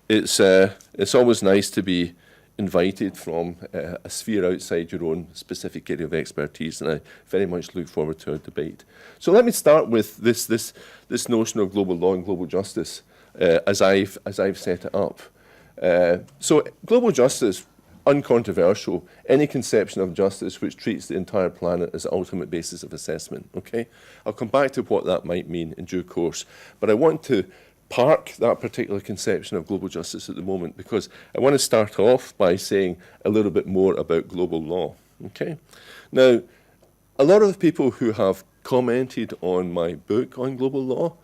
It's always nice to be invited from a sphere outside your own specific area of expertise, and I very much look forward to our debate. So let me start with this notion of global law and global justice as I've set it up. So global justice, uncontroversial, any conception of justice which treats the entire planet as the ultimate basis of assessment. Okay, I'll come back to what that might mean in due course, but I want to park that particular conception of global justice at the moment because I want to start off by saying a little bit more about global law. Okay, now a lot of the people who have commented on my book on global law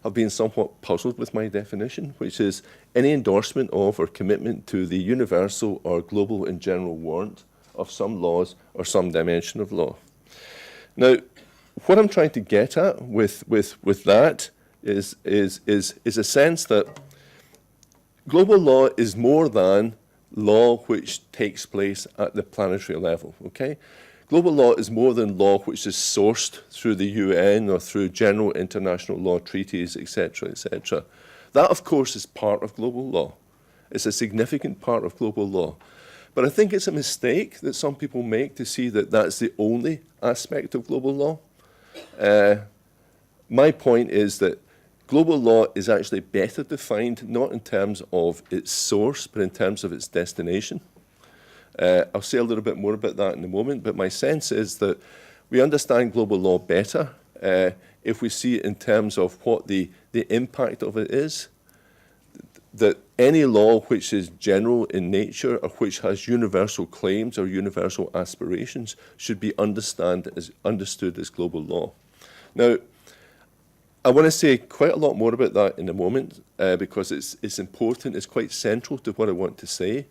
have been somewhat puzzled with my definition, which is any endorsement of or commitment to the universal or global and general warrant of some laws or some dimension of law. Now, what I'm trying to get at with that is a sense that global law is more than law which takes place at the planetary level, okay? Global law is more than law which is sourced through the UN or through general international law treaties, etc., etc. That, of course, is part of global law. It's a significant part of global law. But I think it's a mistake that some people make to see that that's the only aspect of global law. My point is that global law is actually better defined, not in terms of its source, but in terms of its destination. I'll say a little bit more about that in a moment, but my sense is that we understand global law better if we see it in terms of what the impact of it is, that any law which is general in nature or which has universal claims or universal aspirations should be understood as global law. Now, I want to say quite a lot more about that in a moment because it's important, it's quite central to what I want to say.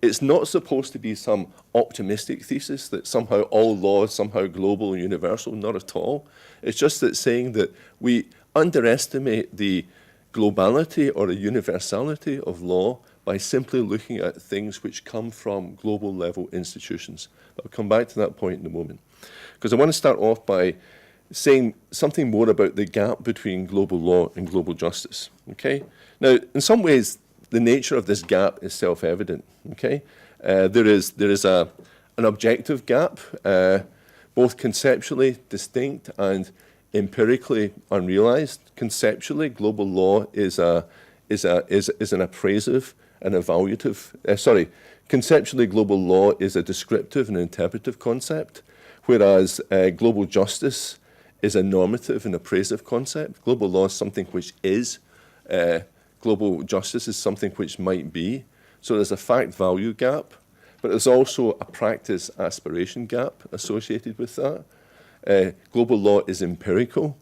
It's not supposed to be some optimistic thesis that somehow all law is somehow global and universal, not at all. It's just that saying that we underestimate the globality or the universality of law by simply looking at things which come from global level institutions. I'll come back to that point in a moment. Because I want to start off by saying something more about the gap between global law and global justice. Okay? Now, in some ways, the nature of this gap is self-evident. Okay, there is an objective gap, both conceptually distinct and empirically unrealized. Conceptually, global law is an appraisive and evaluative. Conceptually, global law is a descriptive and interpretive concept, whereas global justice is a normative and appraisive concept. Global law is something which is. Global justice is something which might be. So there's a fact-value gap, but there's also a practice-aspiration gap associated with that. Global law is empirical.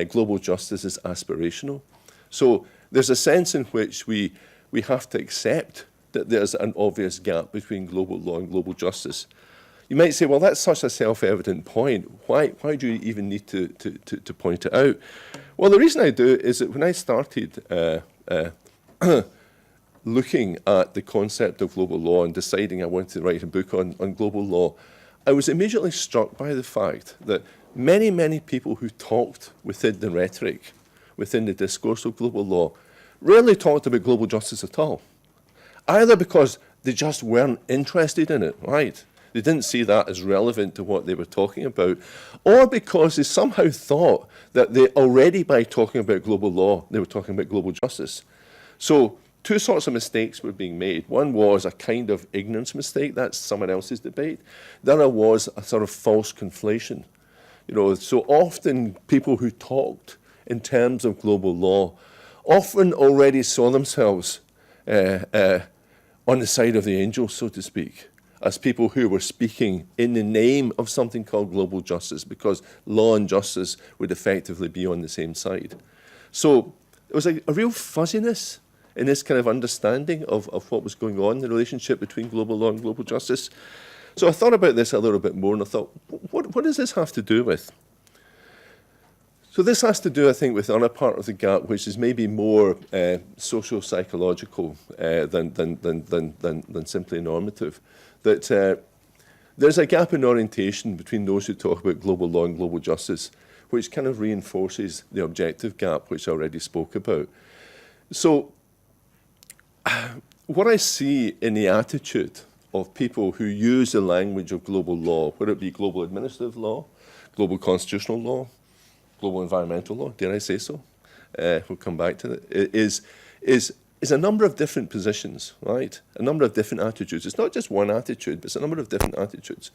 Global justice is aspirational. So there's a sense in which we have to accept that there's an obvious gap between global law and global justice. You might say, well, that's such a self-evident point. Why do you even need to point it out? Well, the reason I do is that when I started looking at the concept of global law and deciding I wanted to write a book on global law, I was immediately struck by the fact that many people who talked within the rhetoric, within the discourse of global law, rarely talked about global justice at all. Either because they just weren't interested in it, right? They didn't see that as relevant to what they were talking about, or because they somehow thought that they already, by talking about global law, they were talking about global justice. So two sorts of mistakes were being made. One was a kind of ignorance mistake. That's someone else's debate. The other was a sort of false conflation. You know, so often people who talked in terms of global law often already saw themselves on the side of the angels, so to speak, as people who were speaking in the name of something called global justice, because law and justice would effectively be on the same side. So there was a real fuzziness in this kind of understanding of what was going on, the relationship between global law and global justice. So I thought about this a little bit more, and I thought, what does this have to do with? So this has to do, I think, with the other part of the gap, which is maybe more socio-psychological than simply normative. That there's a gap in orientation between those who talk about global law and global justice, which kind of reinforces the objective gap, which I already spoke about. So what I see in the attitude of people who use the language of global law, whether it be global administrative law, global constitutional law, global environmental law, dare I say so? We'll come back to that, is a number of different positions, right? A number of different attitudes. It's not just one attitude, but it's a number of different attitudes.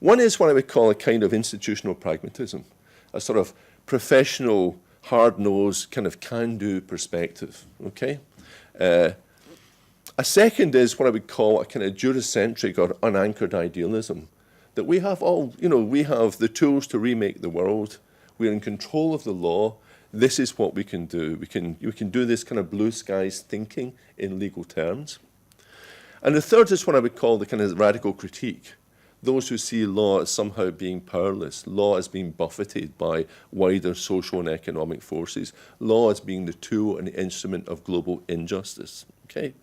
One is what I would call a kind of institutional pragmatism, a sort of professional, hard-nosed, kind of can-do perspective, okay? A second is what I would call a kind of Eurocentric or unanchored idealism, that we have we have the tools to remake the world, we're in control of the law, this is what we can do. We can do this kind of blue skies thinking in legal terms. And the third is what I would call the kind of radical critique, those who see law as somehow being powerless, law as being buffeted by wider social and economic forces, law as being the tool and the instrument of global injustice, okay?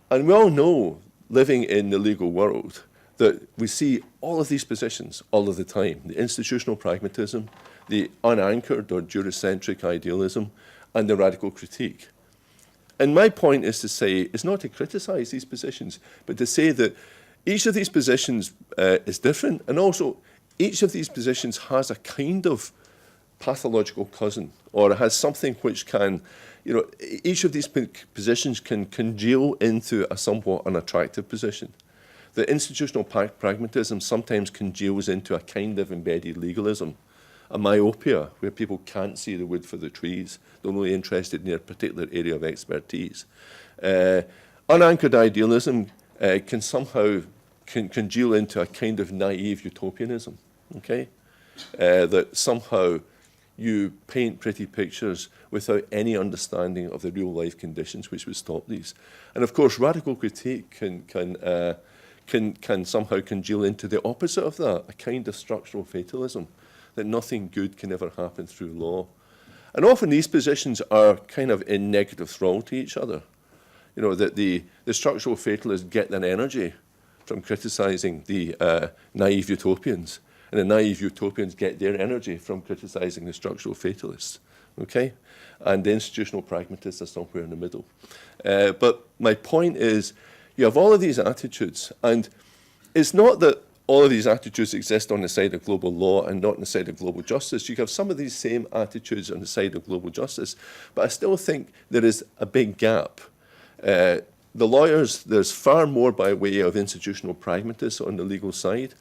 And we all know, living in the legal world, that we see all of these positions all of the time, the institutional pragmatism, the unanchored or Eurocentric idealism, and the radical critique. And my point is to say, is not to criticize these positions, but to say that each of these positions is different, and also each of these positions has a kind of pathological cousin, or has something which can, each of these positions can congeal into a somewhat unattractive position. The institutional pragmatism sometimes congeals into a kind of embedded legalism, a myopia where people can't see the wood for the trees. They're only interested in a particular area of expertise. Unanchored idealism can somehow congeal into a kind of naive utopianism, okay? That somehow you paint pretty pictures without any understanding of the real life conditions which would stop these. And of course, radical critique can somehow congeal into the opposite of that, a kind of structural fatalism, that nothing good can ever happen through law. And often these positions are kind of in negative thrall to each other. That the structural fatalists get their energy from criticizing the naive utopians, and the naive utopians get their energy from criticizing the structural fatalists, okay? And the institutional pragmatists are somewhere in the middle. But my point is, you have all of these attitudes, and it's not that all of these attitudes exist on the side of global law and not on the side of global justice. You have some of these same attitudes on the side of global justice, but I still think there is a big gap. The lawyers, there's far more by way of institutional pragmatism on the legal side.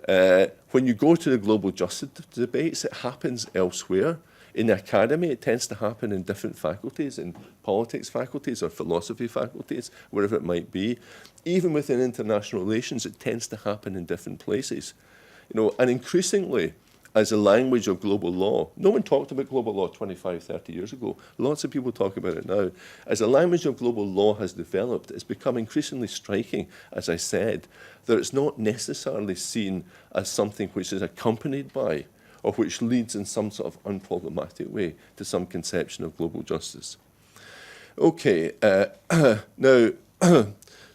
When you go to the global justice debates, it happens elsewhere. In the academy, it tends to happen in different faculties, in politics faculties or philosophy faculties, wherever it might be. Even within international relations, it tends to happen in different places. And increasingly, as a language of global law, no one talked about global law 25, 30 years ago. Lots of people talk about it now. As a language of global law has developed, it's become increasingly striking, as I said, that it's not necessarily seen as something which is accompanied by or which leads in some sort of unproblematic way to some conception of global justice. Okay, now,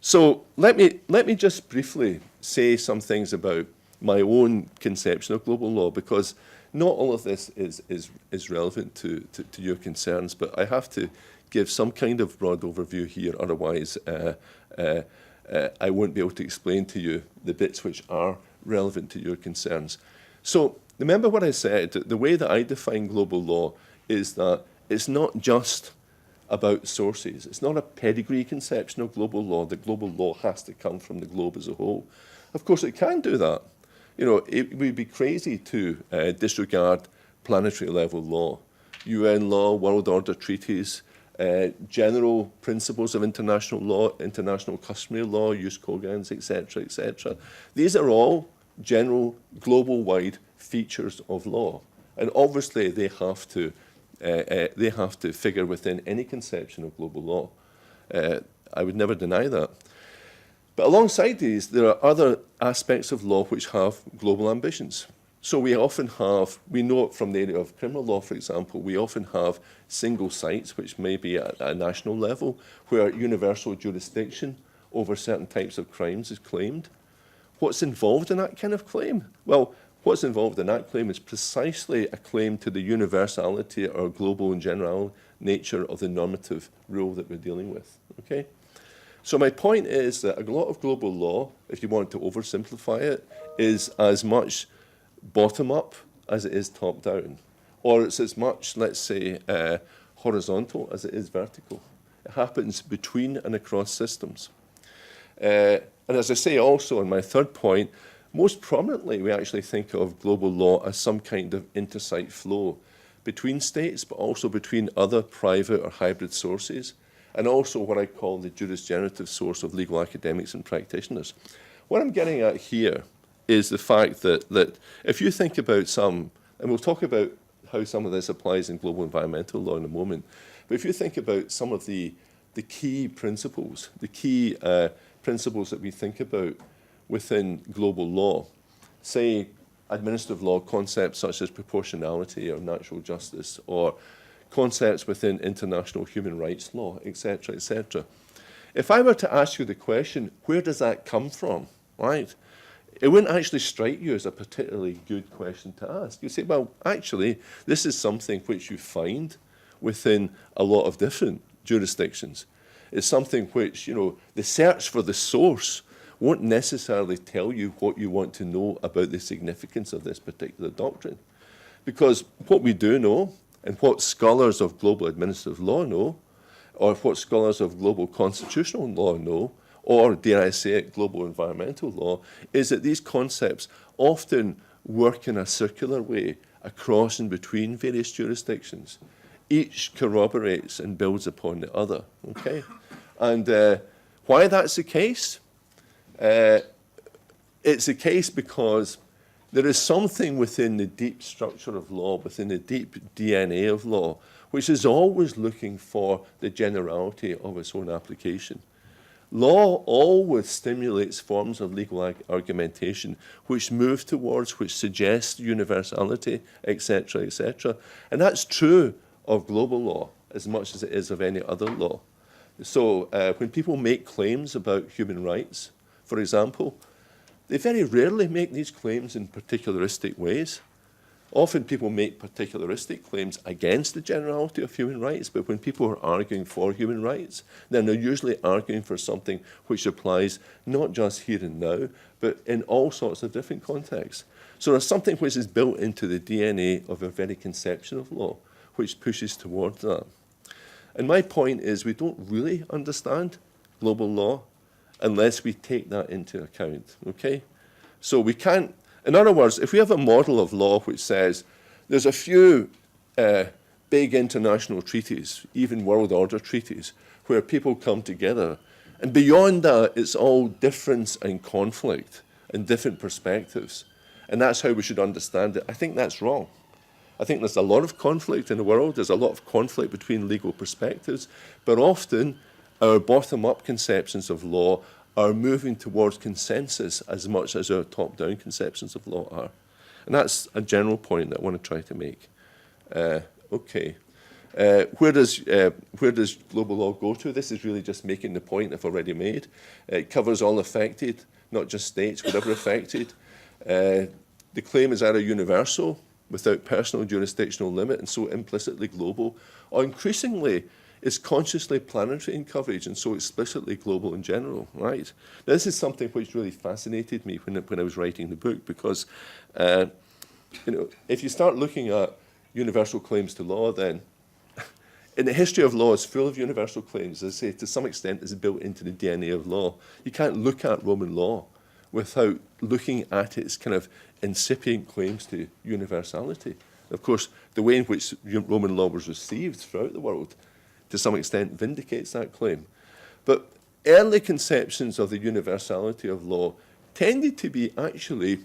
so let me just briefly say some things about my own conception of global law, because not all of this is relevant to your concerns, but I have to give some kind of broad overview here, otherwise I won't be able to explain to you the bits which are relevant to your concerns. So remember what I said, the way that I define global law is that it's not just about sources. It's not a pedigree conception of global law, that global law has to come from the globe as a whole. Of course, it can do that. It would be crazy to disregard planetary level law, UN law, world order treaties, general principles of international law, international customary law, jus cogens, etc., etc. These are all general, global-wide features of law, and obviously they have to figure within any conception of global law. I would never deny that. But alongside these, there are other aspects of law which have global ambitions. So we often have, we know it from the area of criminal law, for example, we often have single sites, which may be at a national level, where universal jurisdiction over certain types of crimes is claimed. What's involved in that kind of claim? Well, what's involved in that claim is precisely a claim to the universality or global and general nature of the normative rule that we're dealing with, okay? So my point is that a lot of global law, if you want to oversimplify it, is as much bottom-up as it is top-down. Or it's as much, let's say, horizontal as it is vertical. It happens between and across systems. And as I say also in my third point, most prominently we actually think of global law as some kind of intersite flow between states, but also between other private or hybrid sources, and also what I call the jurisgenerative source of legal academics and practitioners. What I'm getting at here is the fact that if you think about some, and we'll talk about how some of this applies in global environmental law in a moment, but if you think about some of the key principles, principles that we think about within global law, say administrative law concepts such as proportionality or natural justice, or concepts within international human rights law, etc., etc. If I were to ask you the question, where does that come from, right? It wouldn't actually strike you as a particularly good question to ask. You say, well, actually, this is something which you find within a lot of different jurisdictions. It's something which, the search for the source won't necessarily tell you what you want to know about the significance of this particular doctrine. Because what we do know, and what scholars of global administrative law know, or what scholars of global constitutional law know, or dare I say it, global environmental law, is that these concepts often work in a circular way across and between various jurisdictions. Each corroborates and builds upon the other, okay? And why that's the case? It's the case because there is something within the deep structure of law, within the deep DNA of law, which is always looking for the generality of its own application. Law always stimulates forms of legal argumentation which move towards, which suggest universality, etc., etc. And that's true of global law as much as it is of any other law. So when people make claims about human rights, for example, they very rarely make these claims in particularistic ways. Often people make particularistic claims against the generality of human rights, but when people are arguing for human rights, then they're usually arguing for something which applies not just here and now, but in all sorts of different contexts. So there's something which is built into the DNA of a very conception of law, which pushes towards that. And my point is we don't really understand global law unless we take that into account, okay? So we can't, in other words, if we have a model of law which says there's a few big international treaties, even world order treaties, where people come together, and beyond that, it's all difference and conflict and different perspectives, and that's how we should understand it. I think that's wrong. I think there's a lot of conflict in the world, there's a lot of conflict between legal perspectives, but often our bottom-up conceptions of law are moving towards consensus as much as our top-down conceptions of law are. And that's a general point that I want to try to make. Okay. Where does global law go to? This is really just making the point I've already made. It covers all affected, not just states, whatever affected. The claim is either universal, without personal jurisdictional limit, and so implicitly global, or increasingly is consciously planetary in coverage and so explicitly global in general, right? Now, this is something which really fascinated me when I was writing the book, because if you start looking at universal claims to law, then in the history of law, it's full of universal claims. As I say, to some extent, it's built into the DNA of law. You can't look at Roman law without looking at its kind of incipient claims to universality. Of course, the way in which Roman law was received throughout the world to some extent vindicates that claim. But early conceptions of the universality of law tended to be actually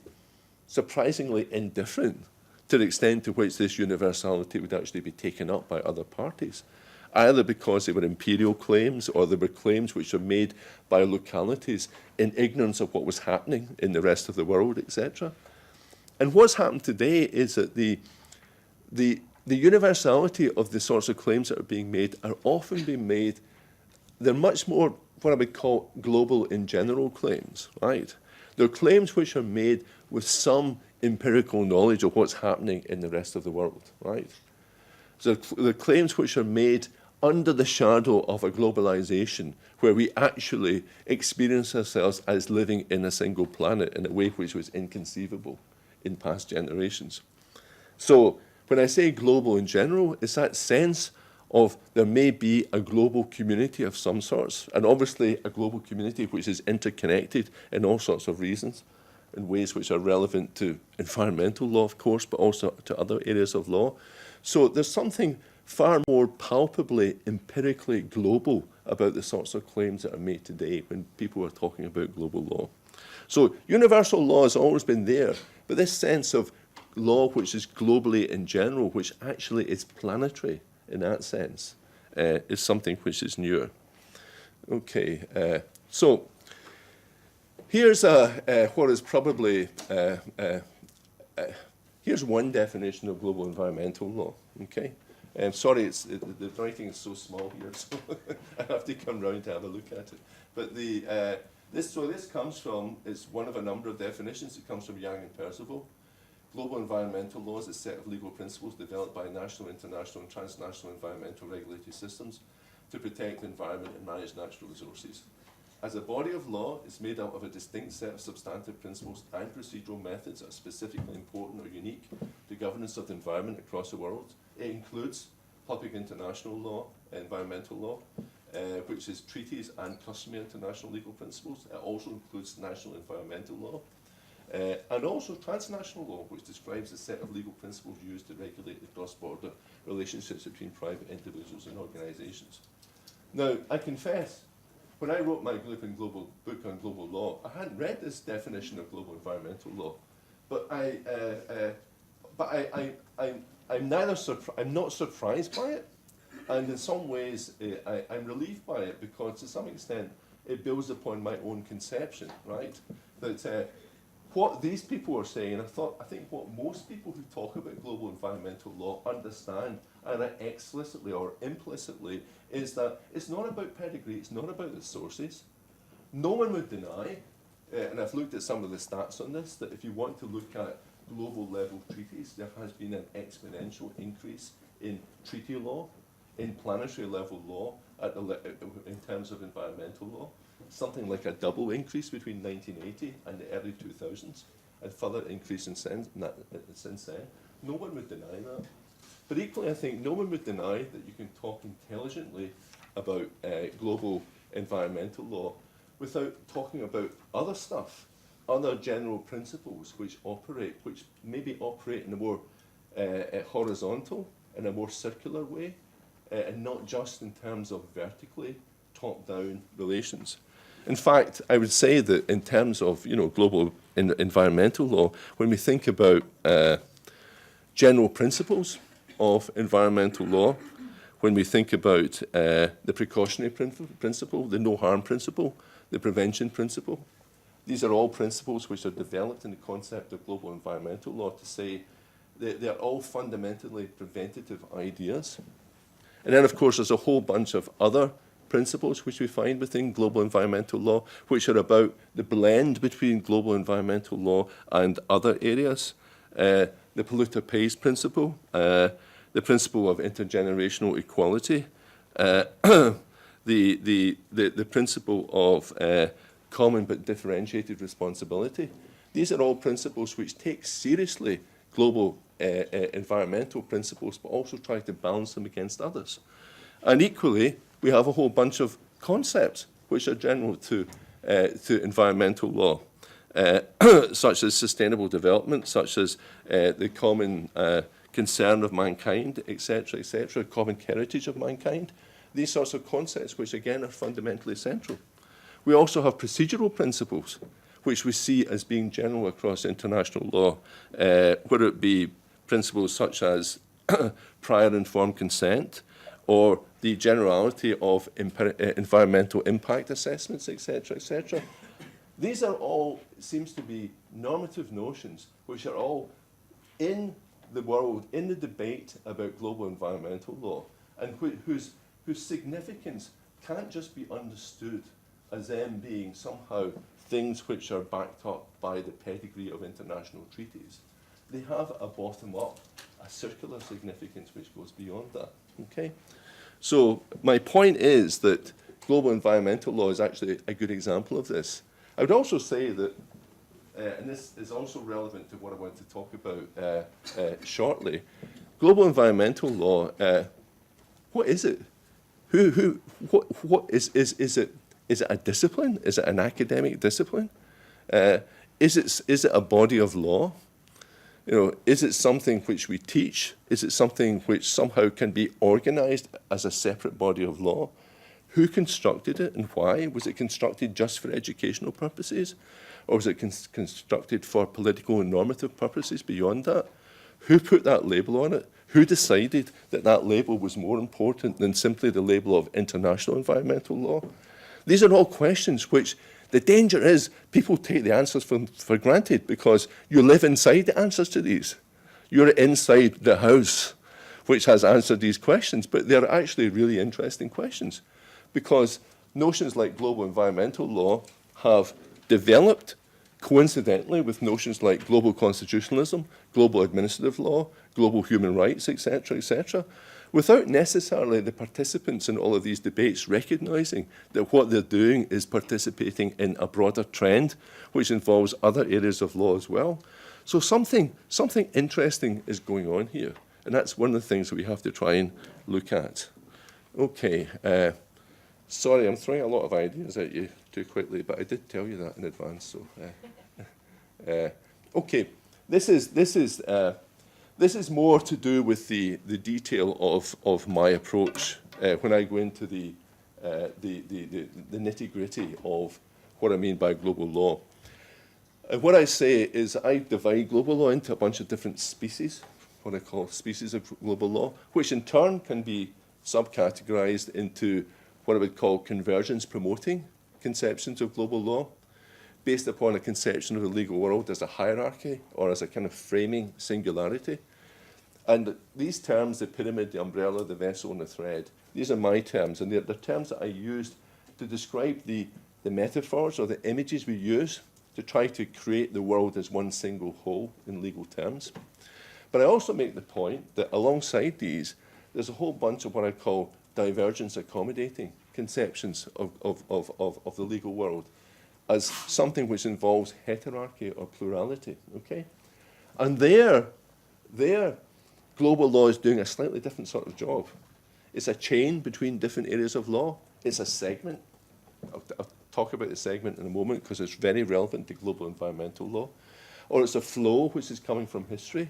surprisingly indifferent to the extent to which this universality would actually be taken up by other parties, either because they were imperial claims or they were claims which were made by localities in ignorance of what was happening in the rest of the world, etc. And what's happened today is that the universality of the sorts of claims that are being made are often being made, they're much more what I would call global in general claims, right? They're claims which are made with some empirical knowledge of what's happening in the rest of the world, right? So they're claims which are made under the shadow of a globalization where we actually experience ourselves as living in a single planet in a way which was inconceivable in past generations. So when I say global in general, it's that sense of there may be a global community of some sorts, and obviously a global community which is interconnected in all sorts of reasons, in ways which are relevant to environmental law, of course, but also to other areas of law. So there's something far more palpably, empirically global about the sorts of claims that are made today when people are talking about global law. So universal law has always been there, but this sense of law which is globally in general, which actually is planetary in that sense, is something which is newer. Okay, so here's what is probably, here's one definition of global environmental law, okay? Sorry, the writing is so small here, so I have to come round to have a look at it. But this comes from, it's one of a number of definitions. It comes from Yang and Percival. Global environmental law is a set of legal principles developed by national, international, and transnational environmental regulatory systems to protect the environment and manage natural resources. As a body of law, it's made up of a distinct set of substantive principles and procedural methods that are specifically important or unique to governance of the environment across the world. It includes public international law, environmental law, which is treaties and customary international legal principles. It also includes national environmental law, and also transnational law, which describes a set of legal principles used to regulate the cross-border relationships between private individuals and organizations. Now, I confess, when I wrote my book on global law, I hadn't read this definition of global environmental law, but I'm not surprised by it, and in some ways I'm relieved by it, because to some extent it builds upon my own conception, right? That what these people are saying, I think what most people who talk about global environmental law understand, either explicitly or implicitly, is that it's not about pedigree, it's not about the sources. No one would deny, and I've looked at some of the stats on this, that if you want to look at global level treaties, there has been an exponential increase in treaty law, in planetary level law, in terms of environmental law. Something like a double increase between 1980 and the early 2000s, and further increase since then. No one would deny that. But equally, I think no one would deny that you can talk intelligently about global environmental law without talking about other stuff, other general principles which maybe operate in a more horizontal, in a more circular way, and not just in terms of vertically top-down relations. In fact, I would say that in terms of global environmental law, when we think about general principles of environmental law, when we think about the precautionary principle, the no-harm principle, the prevention principle, these are all principles which are developed in the concept of global environmental law to say that they're all fundamentally preventative ideas. And then, of course, there's a whole bunch of other principles which we find within global environmental law, which are about the blend between global environmental law and other areas. The polluter pays principle, the principle of intergenerational equality, the principle of common but differentiated responsibility. These are all principles which take seriously global environmental principles, but also try to balance them against others. And equally, we have a whole bunch of concepts which are general to environmental law, such as sustainable development, such as the common concern of mankind, etc., common heritage of mankind. These sorts of concepts, which again are fundamentally central. We also have procedural principles, which we see as being general across international law, whether it be principles such as prior informed consent, or the generality of environmental impact assessments, etc. These are all, it seems to be, normative notions which are all in the world, in the debate about global environmental law, and whose significance can't just be understood as them being somehow things which are backed up by the pedigree of international treaties. They have a bottom-up, a circular significance which goes beyond that. Okay? So my point is that global environmental law is actually a good example of this. I would also say that, and this is also relevant to what I want to talk about shortly, global environmental law, what is it? What is it? Is it a discipline? Is it an academic discipline? Is it a body of law? You know, is it something which we teach? Is it something which somehow can be organized as a separate body of law? Who constructed it and why? Was it constructed just for educational purposes? Or was it constructed for political and normative purposes beyond that? Who put that label on it? Who decided that that label was more important than simply the label of international environmental law? These are all questions which the danger is people take the answers for granted because you live inside the answers to these. You're inside the house which has answered these questions, but they're actually really interesting questions because notions like global environmental law have developed coincidentally with notions like global constitutionalism, global administrative law, global human rights, etc., without necessarily the participants in all of these debates recognizing that what they're doing is participating in a broader trend which involves other areas of law as well. So something interesting is going on here, and that's one of the things that we have to try and look at. Okay, sorry, I'm throwing a lot of ideas at you too quickly, but I did tell you that in advance. So, okay, this is more to do with the detail of my approach when I go into the nitty-gritty of what I mean by global law. And what I say is I divide global law into a bunch of different species, what I call species of global law, which in turn can be subcategorized into what I would call convergence-promoting conceptions of global law, based upon a conception of the legal world as a hierarchy or as a kind of framing singularity. And these terms, the pyramid, the umbrella, the vessel, and the thread, these are my terms, and they're the terms that I used to describe the metaphors or the images we use to try to create the world as one single whole in legal terms. But I also make the point that alongside these, there's a whole bunch of what I call divergence accommodating conceptions of the legal world as something which involves heterarchy or plurality, okay? And there, global law is doing a slightly different sort of job. It's a chain between different areas of law. It's a segment. I'll talk about the segment in a moment because it's very relevant to global environmental law. Or it's a flow which is coming from history,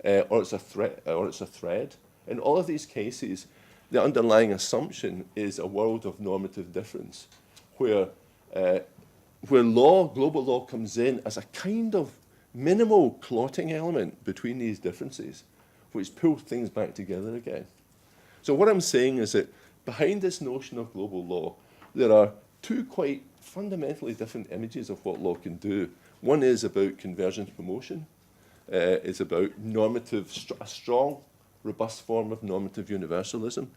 or it's a thread. In all of these cases, the underlying assumption is a world of normative difference, where global law comes in as a kind of minimal clotting element between these differences, which pulls things back together again. So what I'm saying is that behind this notion of global law, there are two quite fundamentally different images of what law can do. One is about convergence promotion. It's about a strong, robust form of normative universalism.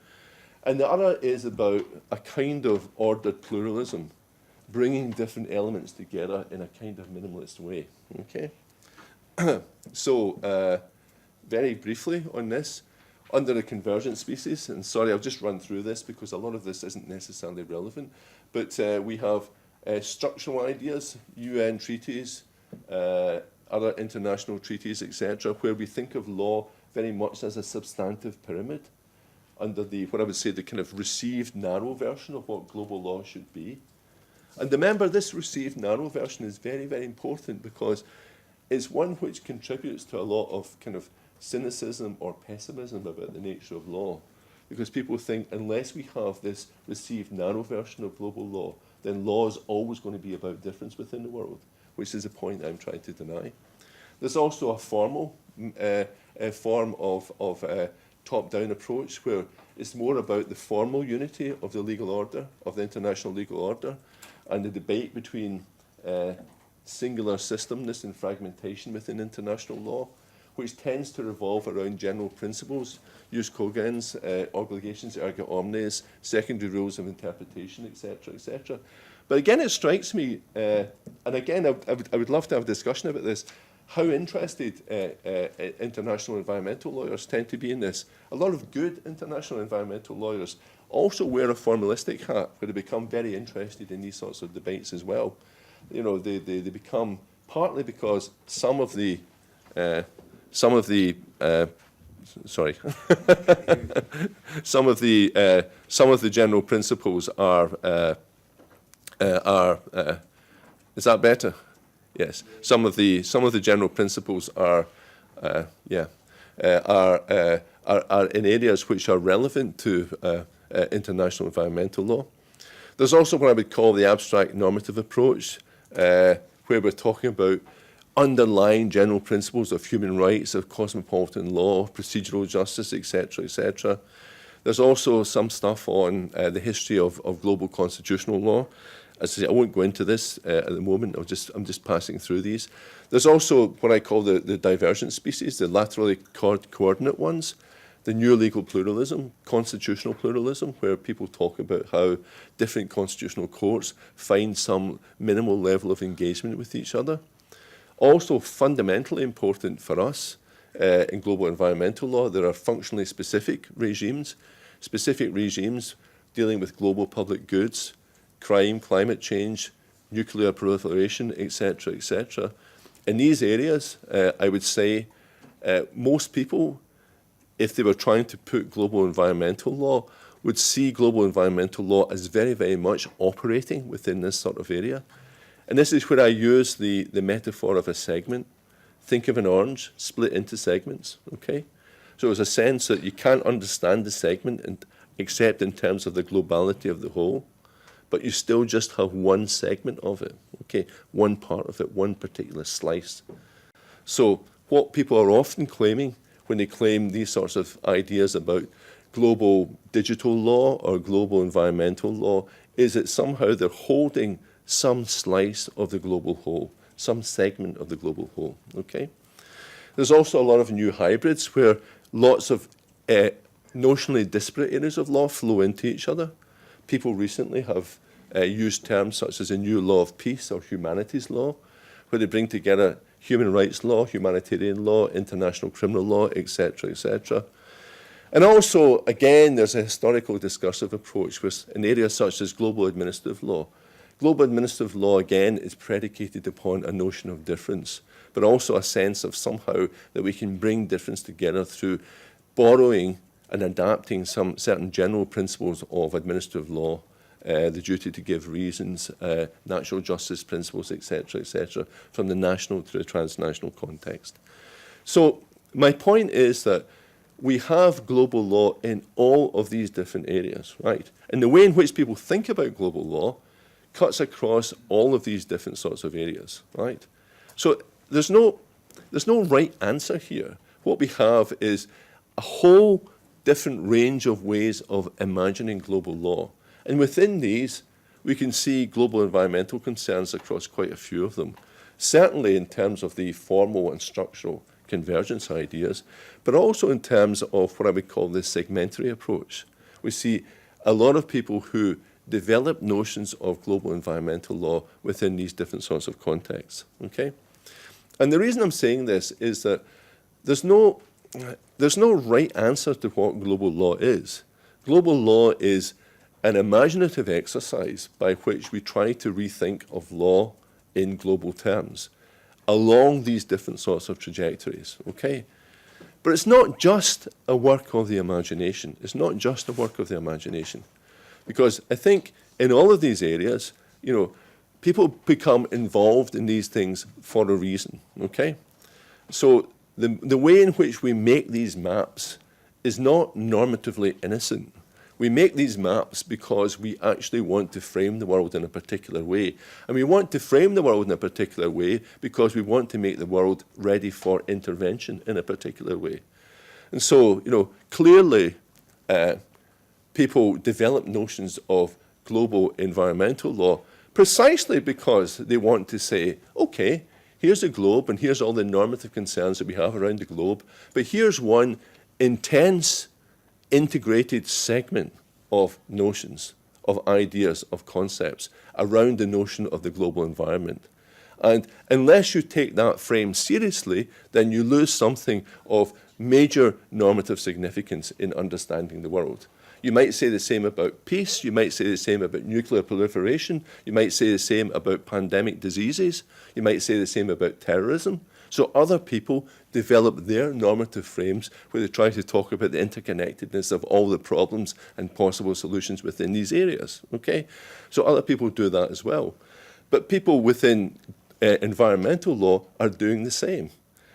And the other is about a kind of ordered pluralism, bringing different elements together in a kind of minimalist way, okay? So, very briefly on this, under the convergent species, and sorry, I'll just run through this because a lot of this isn't necessarily relevant, but we have structural ideas, UN treaties, other international treaties, etc., where we think of law very much as a substantive pyramid under what I would say, the kind of received narrow version of what global law should be. And remember, this received narrow version is very, very important because it's one which contributes to a lot of kind of cynicism or pessimism about the nature of law. Because people think unless we have this received narrow version of global law, then law is always going to be about difference within the world, which is a point I'm trying to deny. There's also a formal form of top-down approach where it's more about the formal unity of the legal order, of the international legal order, and the debate between singular systemness and fragmentation within international law, which tends to revolve around general principles, jus cogens, obligations erga omnes, secondary rules of interpretation, etc., etc. But again, it strikes me, and again, I would love to have a discussion about this, how interested international environmental lawyers tend to be in this. A lot of good international environmental lawyers also wear a formalistic hat, where they become very interested in these sorts of debates as well. You know, they become, partly because some of the some of the general principles are is that better? Yes. Some of the general principles are in areas which are relevant to international environmental law. There's also what I would call the abstract normative approach, where we're talking about underlying general principles of human rights, of cosmopolitan law, procedural justice, etc., etc. There's also some stuff on the history of global constitutional law. As I say, I won't go into this at the moment. I'm just passing through these. There's also what I call the divergent species, the laterally coordinate ones, the new legal pluralism, constitutional pluralism, where people talk about how different constitutional courts find some minimal level of engagement with each other. Also fundamentally important for us in global environmental law, there are functionally specific regimes dealing with global public goods, crime, climate change, nuclear proliferation, etc., etc. In these areas, I would say most people, if they were trying to put global environmental law, would see global environmental law as very, very much operating within this sort of area. And this is where I use the metaphor of a segment. Think of an orange split into segments, okay? So there's a sense that you can't understand the segment except in terms of the globality of the whole, but you still just have one segment of it, okay? One part of it, one particular slice. So what people are often claiming when they claim these sorts of ideas about global digital law or global environmental law is that somehow they're holding some slice of the global whole, some segment of the global whole, okay? There's also a lot of new hybrids where lots of notionally disparate areas of law flow into each other. People recently have used terms such as a new law of peace or humanities law, where they bring together human rights law, humanitarian law, international criminal law, etc., etc. And also, again, there's a historical discursive approach in areas such as global administrative law. Global administrative law, again, is predicated upon a notion of difference, but also a sense of somehow that we can bring difference together through borrowing and adapting some certain general principles of administrative law, the duty to give reasons, natural justice principles, etc., etc., from the national to the transnational context. So my point is that we have global law in all of these different areas, right? And the way in which people think about global law cuts across all of these different sorts of areas, right? So there's no right answer here. What we have is a whole different range of ways of imagining global law. And within these, we can see global environmental concerns across quite a few of them, certainly in terms of the formal and structural convergence ideas, but also in terms of what I would call the segmentary approach. We see a lot of people who develop notions of global environmental law within these different sorts of contexts, okay? And the reason I'm saying this is that there's no right answer to what global law is. Global law is an imaginative exercise by which we try to rethink of law in global terms along these different sorts of trajectories, okay? But it's not just a work of the imagination. It's not just a work of the imagination. Because I think in all of these areas, you know, people become involved in these things for a reason, okay? So the way in which we make these maps is not normatively innocent. We make these maps because we actually want to frame the world in a particular way. And we want to frame the world in a particular way because we want to make the world ready for intervention in a particular way. And so, you know, clearly people develop notions of global environmental law precisely because they want to say, okay, here's a globe and here's all the normative concerns that we have around the globe, but here's one intense integrated segment of notions, of ideas, of concepts around the notion of the global environment. And unless you take that frame seriously, then you lose something of major normative significance in understanding the world. You might say the same about peace, you might say the same about nuclear proliferation, you might say the same about pandemic diseases, you might say the same about terrorism. So other people develop their normative frames where they try to talk about the interconnectedness of all the problems and possible solutions within these areas, okay? So other people do that as well. But people within environmental law are doing the same.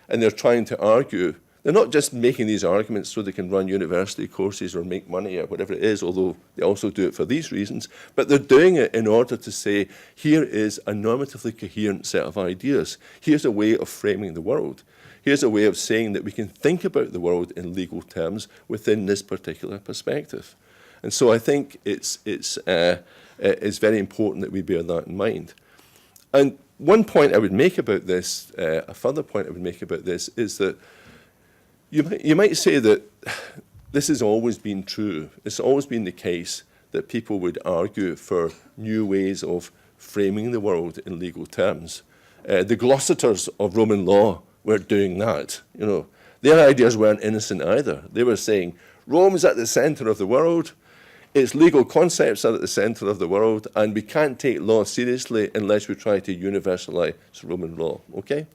And they're trying to argue. They're not just making these arguments so they can run university courses or make money or whatever it is, although they also do it for these reasons, but they're doing it in order to say, here is a normatively coherent set of ideas. Here's a way of framing the world. Here's a way of saying that we can think about the world in legal terms within this particular perspective. And so I think it's very important that we bear that in mind. And one point I would make about this, a further point I would make about this, is that you might say that this has always been true. It's always been the case that people would argue for new ways of framing the world in legal terms. The glossators of Roman law were doing that. You know, their ideas weren't innocent either. They were saying Rome is at the center of the world, its legal concepts are at the center of the world, and we can't take law seriously unless we try to universalize Roman law. Okay?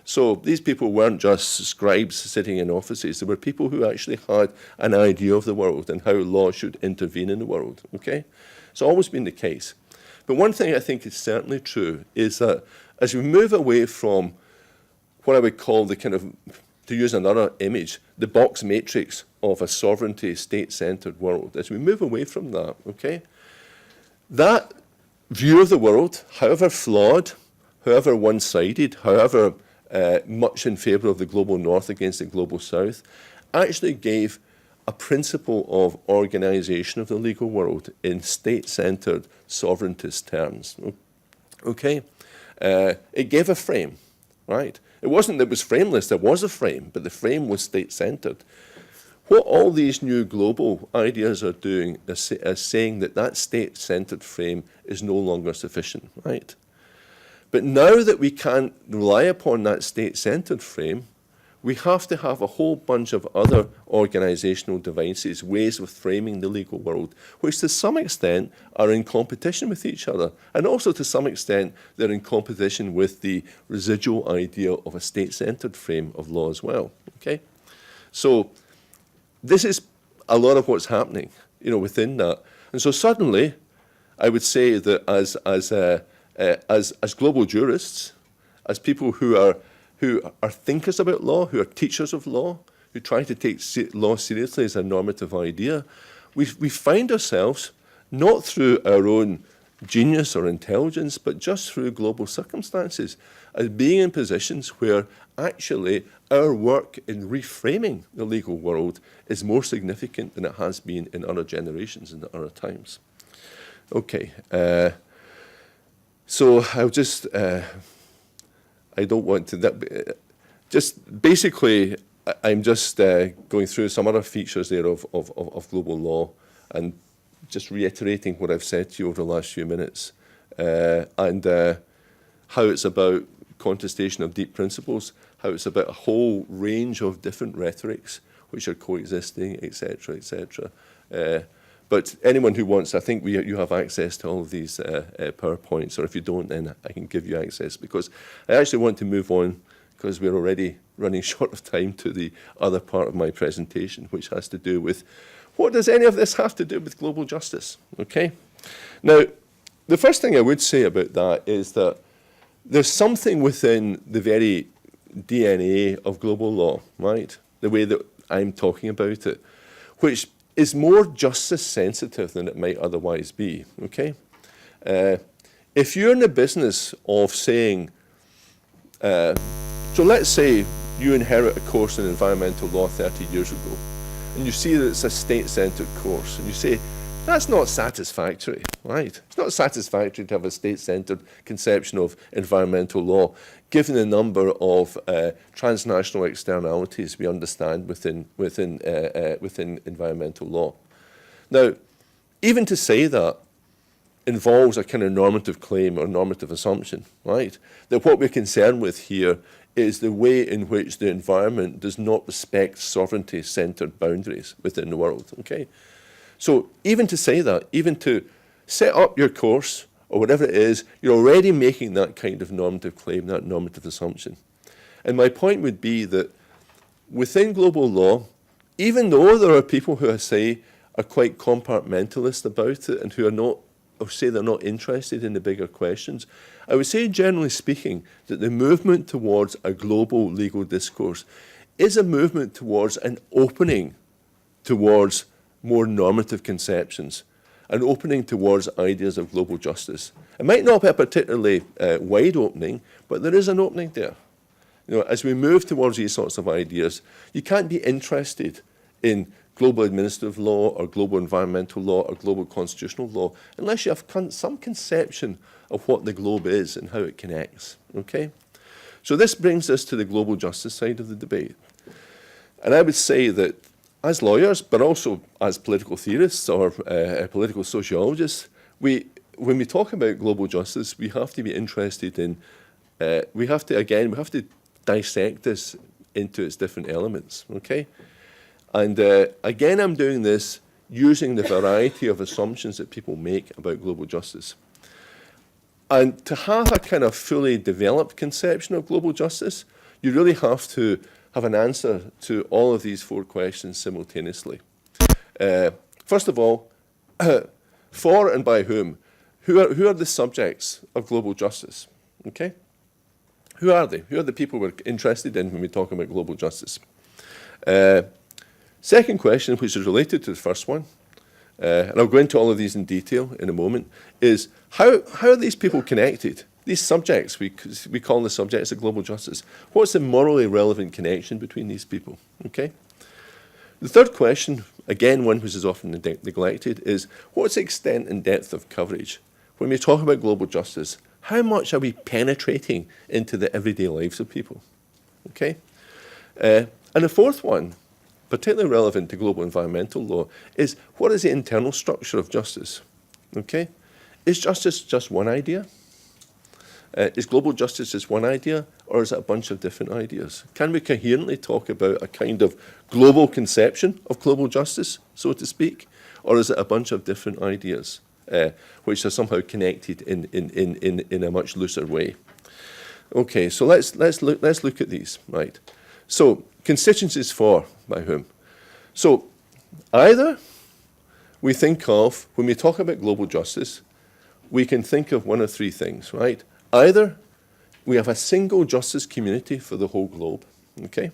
So these people weren't just scribes sitting in offices. They were people who actually had an idea of the world and how law should intervene in the world. Okay? It's always been the case. But one thing I think is certainly true is that as we move away from what I would call the kind of, to use another image, the box matrix of a sovereignty, state-centered world, as we move away from that, okay, that view of the world, however flawed, however one-sided, however much in favor of the global north against the global south, actually gave a principle of organization of the legal world in state-centered sovereigntist terms. Okay? It gave a frame, right? It wasn't that it was frameless, there was a frame, but the frame was state-centered. What all these new global ideas are doing is saying that that state-centered frame is no longer sufficient, right? But now that we can't rely upon that state-centered frame, we have to have a whole bunch of other organizational devices, ways of framing the legal world, which to some extent are in competition with each other. And also to some extent, they're in competition with the residual idea of a state-centered frame of law as well, okay? So this is a lot of what's happening, you know, within that. And so suddenly, I would say that as global jurists, as people who are thinkers about law, who are teachers of law, who try to take law seriously as a normative idea, we find ourselves, not through our own genius or intelligence, but just through global circumstances, as being in positions where actually our work in reframing the legal world is more significant than it has been in other generations and other times. Okay. So I'll just, I don't want to, just basically, I'm just going through some other features there of global law and just reiterating what I've said to you over the last few minutes and how it's about contestation of deep principles, how it's about a whole range of different rhetorics which are coexisting, etc., etc. But anyone who wants, I think you have access to all of these PowerPoints, or if you don't, then I can give you access, because I actually want to move on, because we're already running short of time, to the other part of my presentation, which has to do with what does any of this have to do with global justice, okay? Now, the first thing I would say about that is that there's something within the very DNA of global law, right? The way that I'm talking about it, which is more justice sensitive than it might otherwise be, okay? If you're in the business of saying, so let's say you inherit a course in environmental law 30 years ago, and you see that it's a state-centered course, and you say, that's not satisfactory, right? It's not satisfactory to have a state-centered conception of environmental law, given the number of transnational externalities we understand within environmental law. Now, even to say that involves a kind of normative claim or normative assumption, right? That what we're concerned with here is the way in which the environment does not respect sovereignty-centered boundaries within the world, okay? So even to say that, even to set up your course or whatever it is, you're already making that kind of normative claim, that normative assumption. And my point would be that within global law, even though there are people who I say are quite compartmentalist about it and who are not, or say they're not interested in the bigger questions, I would say generally speaking that the movement towards a global legal discourse is a movement towards an opening towards more normative conceptions, an opening towards ideas of global justice. It might not be a particularly wide opening, but there is an opening there. You know, as we move towards these sorts of ideas, you can't be interested in global administrative law or global environmental law or global constitutional law unless you have some conception of what the globe is and how it connects, okay? So this brings us to the global justice side of the debate. And I would say that as lawyers, but also as political theorists or political sociologists, when we talk about global justice, we have to be interested in, we have to dissect this into its different elements, okay? And again, I'm doing this using the variety of assumptions that people make about global justice. And to have a kind of fully developed conception of global justice, you really have to have an answer to all of these four questions simultaneously. First of all, for and by whom? Who are the subjects of global justice? Okay? Who are they? Who are the people we're interested in when we talk about global justice? Second question, which is related to the first one, and I'll go into all of these in detail in a moment, is how are these people connected? These subjects, we call the subjects of global justice. What's the morally relevant connection between these people? Okay. The third question, again, one which is often neglected, is what's the extent and depth of coverage? When we talk about global justice, how much are we penetrating into the everyday lives of people? Okay. And the fourth one, particularly relevant to global environmental law, is what is the internal structure of justice? Okay? Is justice just one idea? Is global justice just one idea, or is it a bunch of different ideas? Can we coherently talk about a kind of global conception of global justice, so to speak, or is it a bunch of different ideas which are somehow connected in a much looser way? Okay, so let's look at these, right? So constituencies for by whom? So either we think of, when we talk about global justice, we can think of one of three things, right? Either we have a single justice community for the whole globe, okay?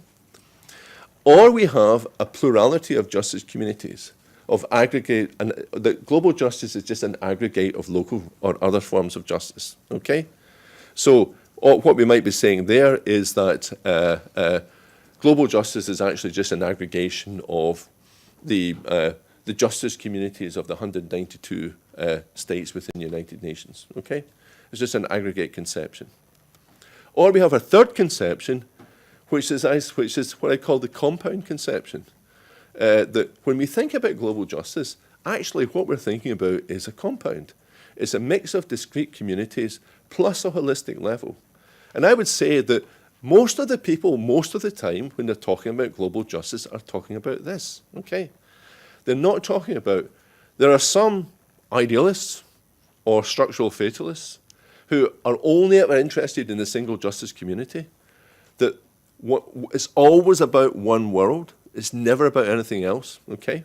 Or we have a plurality of justice communities of aggregate, and the global justice is just an aggregate of local or other forms of justice, okay? So what we might be saying there is that global justice is actually just an aggregation of the justice communities of the 192 states within the United Nations, okay? It's just an aggregate conception. Or we have a third conception, which is what I call the compound conception. That when we think about global justice, actually what we're thinking about is a compound. It's a mix of discrete communities plus a holistic level. And I would say that most of the people, most of the time, when they're talking about global justice, are talking about this, okay? They're not talking about, there are some idealists or structural fatalists who are only ever interested in the single justice community, that it's always about one world, it's never about anything else, okay?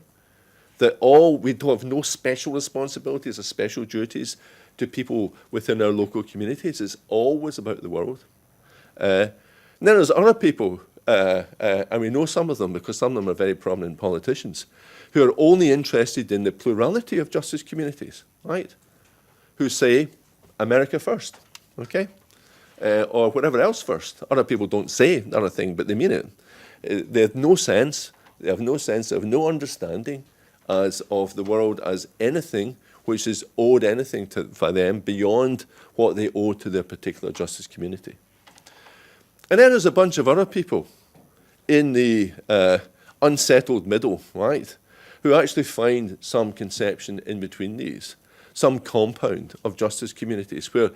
That we don't have no special responsibilities or special duties to people within our local communities, it's always about the world. And then there's other people, and we know some of them because some of them are very prominent politicians, who are only interested in the plurality of justice communities, right? Who say, America first, okay? Or whatever else first. Other people don't say another thing, but they mean it. They have no sense, they have no understanding as of the world as anything which is owed anything for them beyond what they owe to their particular justice community. And then there's a bunch of other people in the unsettled middle, right, who actually find some conception in between these. some compound of justice communities where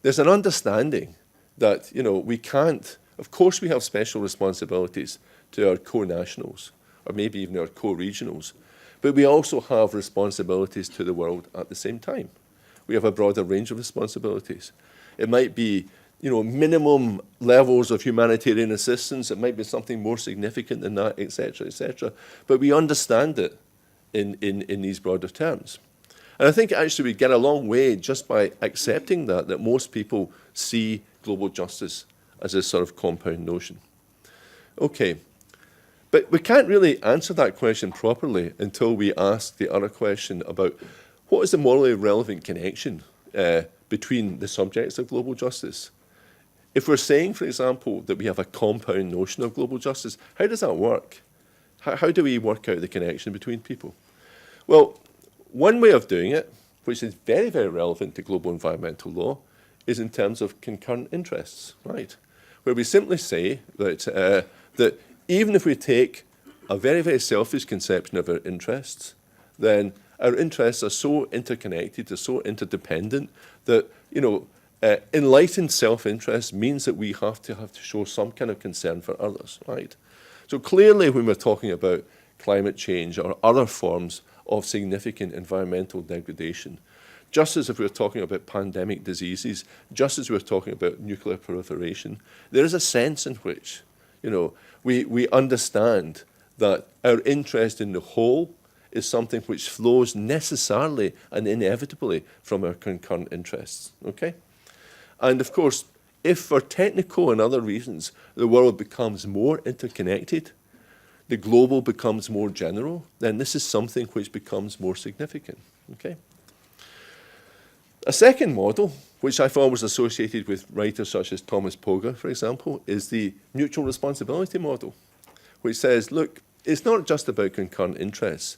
there's an understanding that, we can't, of course we have special responsibilities to our co-nationals, or maybe even our co-regionals, but we also have responsibilities to the world at the same time. We have a broader range of responsibilities. It might be, minimum levels of humanitarian assistance. It might be something more significant than that, et cetera, et cetera. But we understand it in these broader terms. And I think actually we get a long way just by accepting that most people see global justice as a sort of compound notion. Okay, but we can't really answer that question properly until we ask the other question about what is the morally relevant connection between the subjects of global justice. If we're saying, for example, that we have a compound notion of global justice, how does that work? How do we work out the connection between people? Well, one way of doing it, which is very, very relevant to global environmental law, is in terms of concurrent interests, right? Where we simply say that, that even if we take a very, very selfish conception of our interests, then our interests are so interconnected, they're so interdependent that, enlightened self-interest means that we have to show some kind of concern for others, right? So clearly when we're talking about climate change or other forms of significant environmental degradation, just as if we're talking about pandemic diseases, just as we're talking about nuclear proliferation, there is a sense in which, we understand that our interest in the whole is something which flows necessarily and inevitably from our concurrent interests, okay? And of course, if for technical and other reasons the world becomes more interconnected, the global becomes more general, then this is something which becomes more significant, okay? A second model, which I've always associated with writers such as Thomas Pogge, for example, is the mutual responsibility model, which says, look, it's not just about concurrent interests,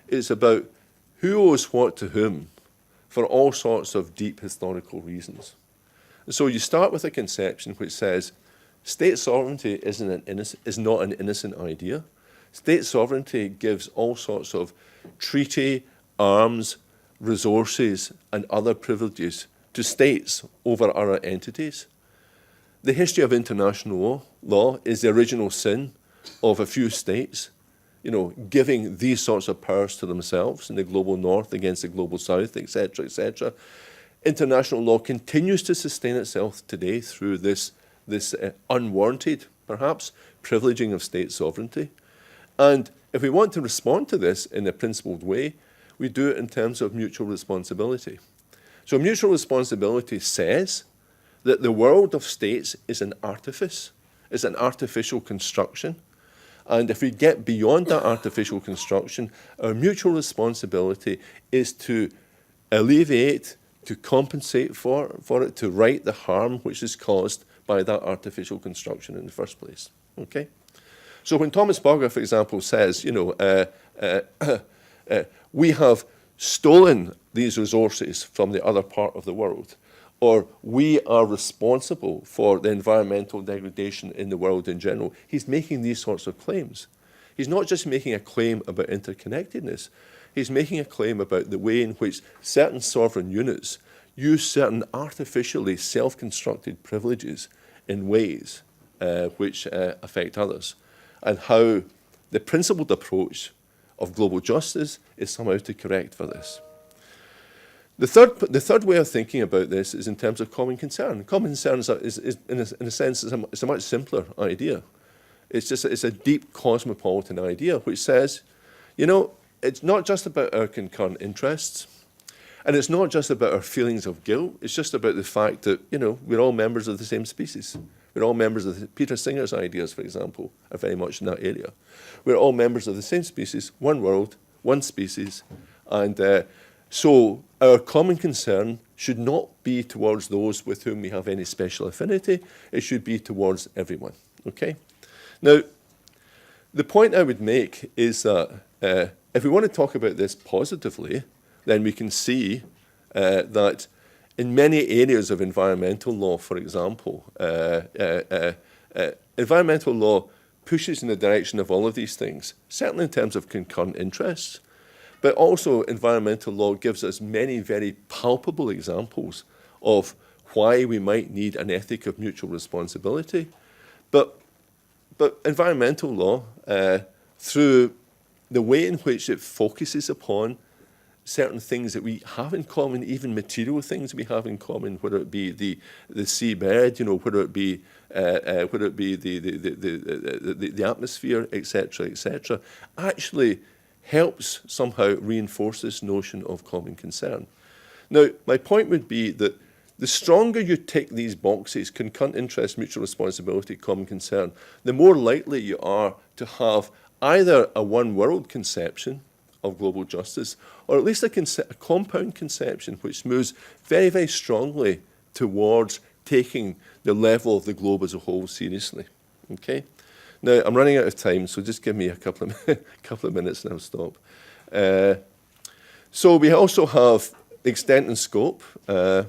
it's about who owes what to whom for all sorts of deep historical reasons. And so you start with a conception which says state sovereignty is not an innocent idea. State sovereignty gives all sorts of treaty, arms, resources, and other privileges to states over other entities. The history of international law is the original sin of a few states, giving these sorts of powers to themselves in the global north against the global south, et cetera, et cetera. International law continues to sustain itself today through this unwarranted, perhaps, privileging of state sovereignty. And if we want to respond to this in a principled way, we do it in terms of mutual responsibility. So mutual responsibility says that the world of states is an artifice, is an artificial construction. And if we get beyond that artificial construction, our mutual responsibility is to alleviate, to compensate for it, to right the harm which is caused by that artificial construction in the first place, okay? So when Thomas Pogge, for example, says, we have stolen these resources from the other part of the world, or we are responsible for the environmental degradation in the world in general, he's making these sorts of claims. He's not just making a claim about interconnectedness, he's making a claim about the way in which certain sovereign units use certain artificially self-constructed privileges in ways which affect others, and how the principled approach of global justice is somehow to correct for this. The third way of thinking about this is in terms of common concern. Common concern is in a sense, it's a much simpler idea. It's a deep cosmopolitan idea which says, it's not just about our concurrent interests, and it's not just about our feelings of guilt. It's just about the fact that, we're all members of the same species. We're all members of Peter Singer's ideas, for example, are very much in that area. We're all members of the same species, one world, one species, and so our common concern should not be towards those with whom we have any special affinity. It should be towards everyone, okay? Now, the point I would make is that if we want to talk about this positively, then we can see that in many areas of environmental law, for example, environmental law pushes in the direction of all of these things, certainly in terms of concurrent interests, But also environmental law gives us many very palpable examples of why we might need an ethic of mutual responsibility. But environmental law, through the way in which it focuses upon certain things that we have in common, even material things we have in common, whether it be the seabed, whether it be the atmosphere, etc., actually helps somehow reinforce this notion of common concern. Now, my point would be that the stronger you tick these boxes, concurrent interest, mutual responsibility, common concern, the more likely you are to have either a one-world conception of global justice, or at least a compound conception which moves very, very strongly towards taking the level of the globe as a whole seriously. Okay? Now, I'm running out of time, so just give me a couple of minutes and I'll stop. So we also have extent and scope. For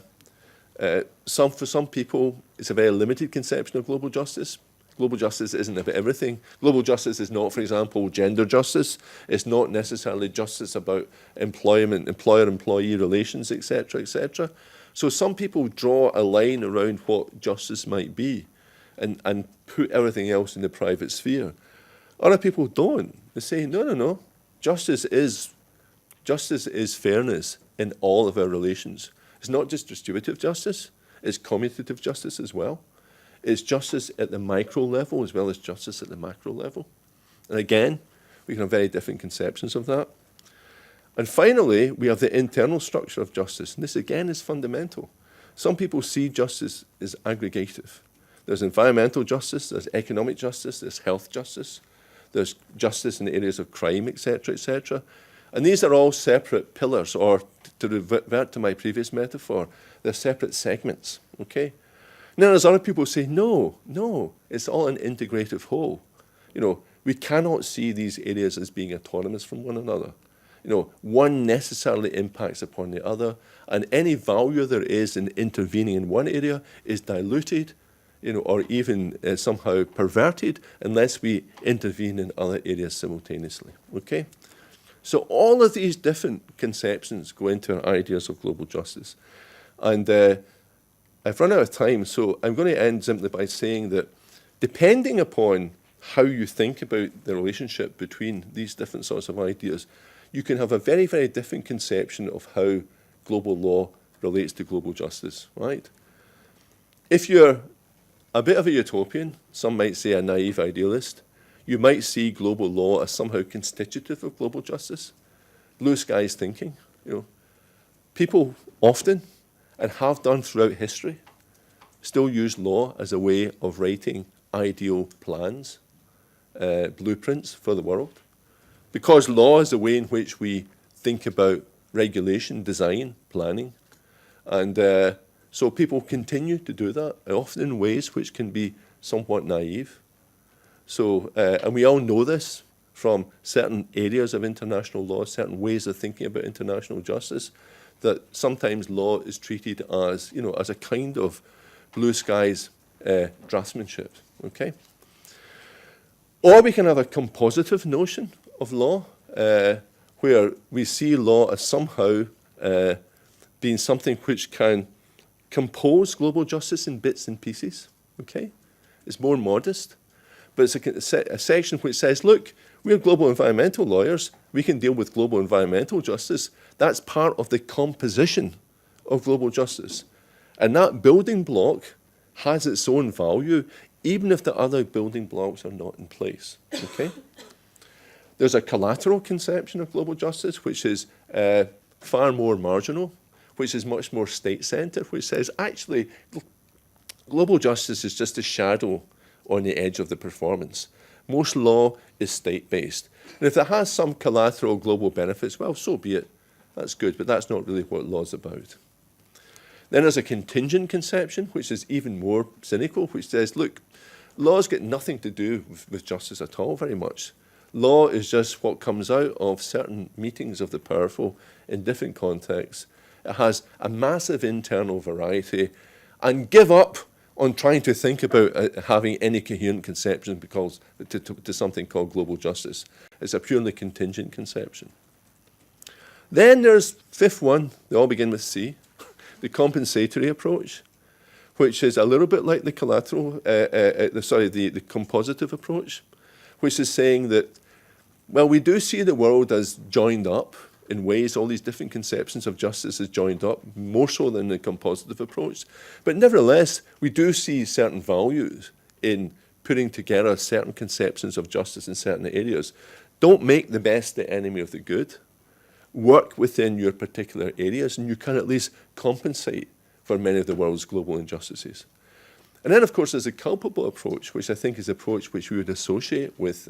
some people, it's a very limited conception of global justice. Global justice isn't about everything. Global justice is not, for example, gender justice. It's not necessarily justice about employment, employer-employee relations, etc., etc. So some people draw a line around what justice might be and put everything else in the private sphere. Other people don't. They say, no. Justice is fairness in all of our relations. It's not just distributive justice, it's commutative justice as well. It's justice at the micro level as well as justice at the macro level. And again, we can have very different conceptions of that. And finally, we have the internal structure of justice. And this again is fundamental. Some people see justice as aggregative. There's environmental justice, there's economic justice, there's health justice, there's justice in the areas of crime, etc., etc. And these are all separate pillars, or to revert to my previous metaphor, they're separate segments, okay? Now, there's other people who say, no, it's all an integrative whole. We cannot see these areas as being autonomous from one another. One necessarily impacts upon the other, and any value there is in intervening in one area is diluted, or even somehow perverted unless we intervene in other areas simultaneously, okay? So all of these different conceptions go into our ideas of global justice. And I've run out of time, so I'm going to end simply by saying that depending upon how you think about the relationship between these different sorts of ideas, you can have a very, very different conception of how global law relates to global justice, right? If you're a bit of a utopian, some might say a naive idealist, you might see global law as somehow constitutive of global justice. Blue skies thinking. People often, and have done throughout history, still use law as a way of writing ideal plans, blueprints for the world. Because law is the way in which we think about regulation, design, planning. And so people continue to do that, often in ways which can be somewhat naive. So, and we all know this from certain areas of international law, certain ways of thinking about international justice, that sometimes law is treated as, as a kind of blue skies draftsmanship, okay? Or we can have a compositive notion of law, where we see law as somehow being something which can compose global justice in bits and pieces, okay? It's more modest, but it's a section which says, look, we're global environmental lawyers, we can deal with global environmental justice. That's part of the composition of global justice. And that building block has its own value, even if the other building blocks are not in place, okay? There's a collateral conception of global justice, which is far more marginal, which is much more state-centered, which says, actually, global justice is just a shadow on the edge of the performance. Most law is state-based. And if it has some collateral global benefits, well, so be it. That's good, but that's not really what law's about. Then there's a contingent conception, which is even more cynical, which says, look, law's got nothing to do with justice at all very much. Law is just what comes out of certain meetings of the powerful in different contexts. It has a massive internal variety, and give up on trying to think about having any coherent conception to something called global justice. It's a purely contingent conception. Then there's fifth one, they all begin with C, the compensatory approach, which is a little bit like the the compositive approach, which is saying that, well, we do see the world as joined up in ways, all these different conceptions of justice is joined up, more so than the compositive approach. But nevertheless, we do see certain values in putting together certain conceptions of justice in certain areas. Don't make the best the enemy of the good. Work within your particular areas, and you can at least compensate for many of the world's global injustices. And then, of course, there's a culpable approach, which I think is the approach which we would associate with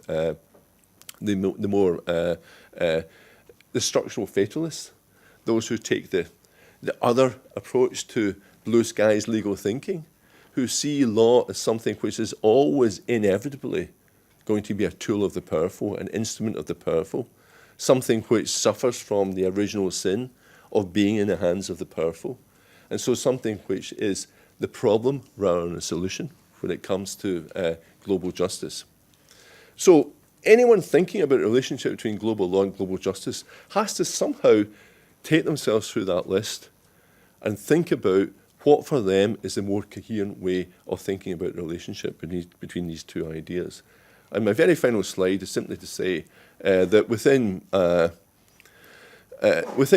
the structural fatalists, those who take the other approach to blue skies legal thinking, who see law as something which is always inevitably going to be a tool of the powerful, an instrument of the powerful, something which suffers from the original sin of being in the hands of the powerful, and so something which is the problem rather than a solution when it comes to global justice. So anyone thinking about a relationship between global law and global justice has to somehow take themselves through that list and think about what for them is the more coherent way of thinking about the relationship between these two ideas. And my very final slide is simply to say that within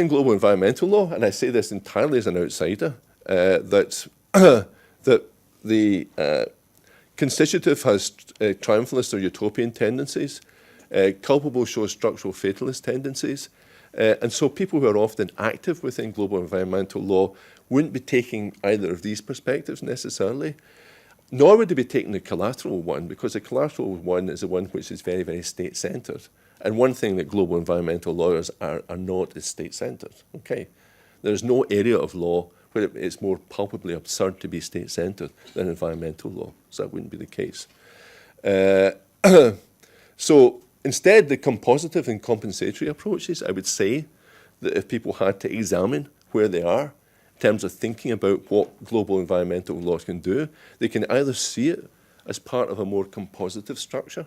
global environmental law, and I say this entirely as an outsider, that the constitutive has triumphalist or utopian tendencies, culpable shows structural fatalist tendencies, and so people who are often active within global environmental law wouldn't be taking either of these perspectives necessarily, nor would they be taking the collateral one, because the collateral one is the one which is very, very state-centred. And one thing that global environmental lawyers are not is state-centred. Okay, there's no area of law where it's more palpably absurd to be state-centred than environmental law, so that wouldn't be the case. So instead, the compositive and compensatory approaches, I would say that if people had to examine where they are in terms of thinking about what global environmental law can do, they can either see it as part of a more compositive structure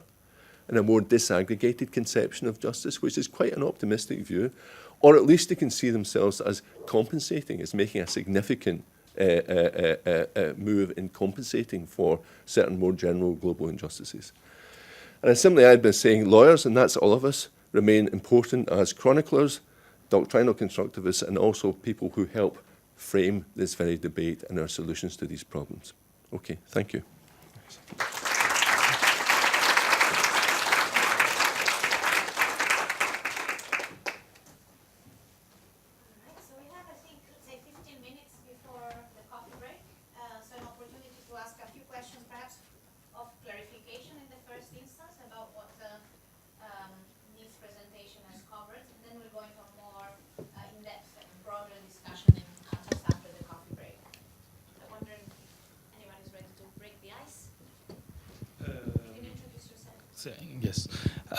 and a more disaggregated conception of justice, which is quite an optimistic view, or at least they can see themselves as compensating, as making a significant move in compensating for certain more general global injustices. And I simply add by saying lawyers, and that's all of us, remain important as chroniclers, doctrinal constructivists, and also people who help frame this very debate and our solutions to these problems. Okay, thank you. Yes.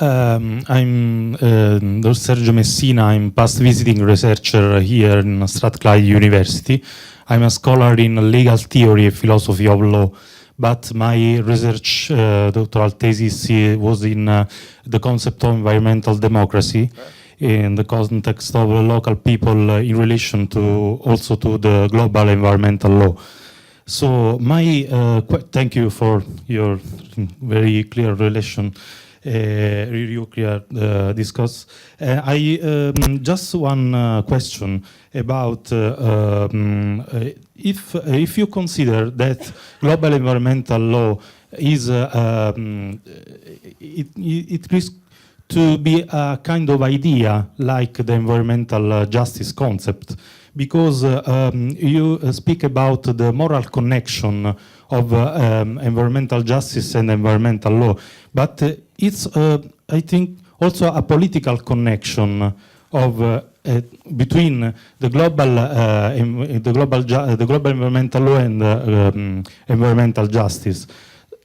I'm Dr. Sergio Messina. I'm past visiting researcher here in Strathclyde University. I'm a scholar in legal theory and philosophy of law, but my research doctoral thesis was in the concept of environmental democracy in the context of local people in relation to also to the global environmental law. So thank you for your very clear relation. Really clear discuss. I just one question about if you consider that global environmental law is it risks to be a kind of idea like the environmental justice concept, because you speak about the moral connection of environmental justice and environmental law, but it's, I think, also a political connection of between the global environmental law and environmental justice.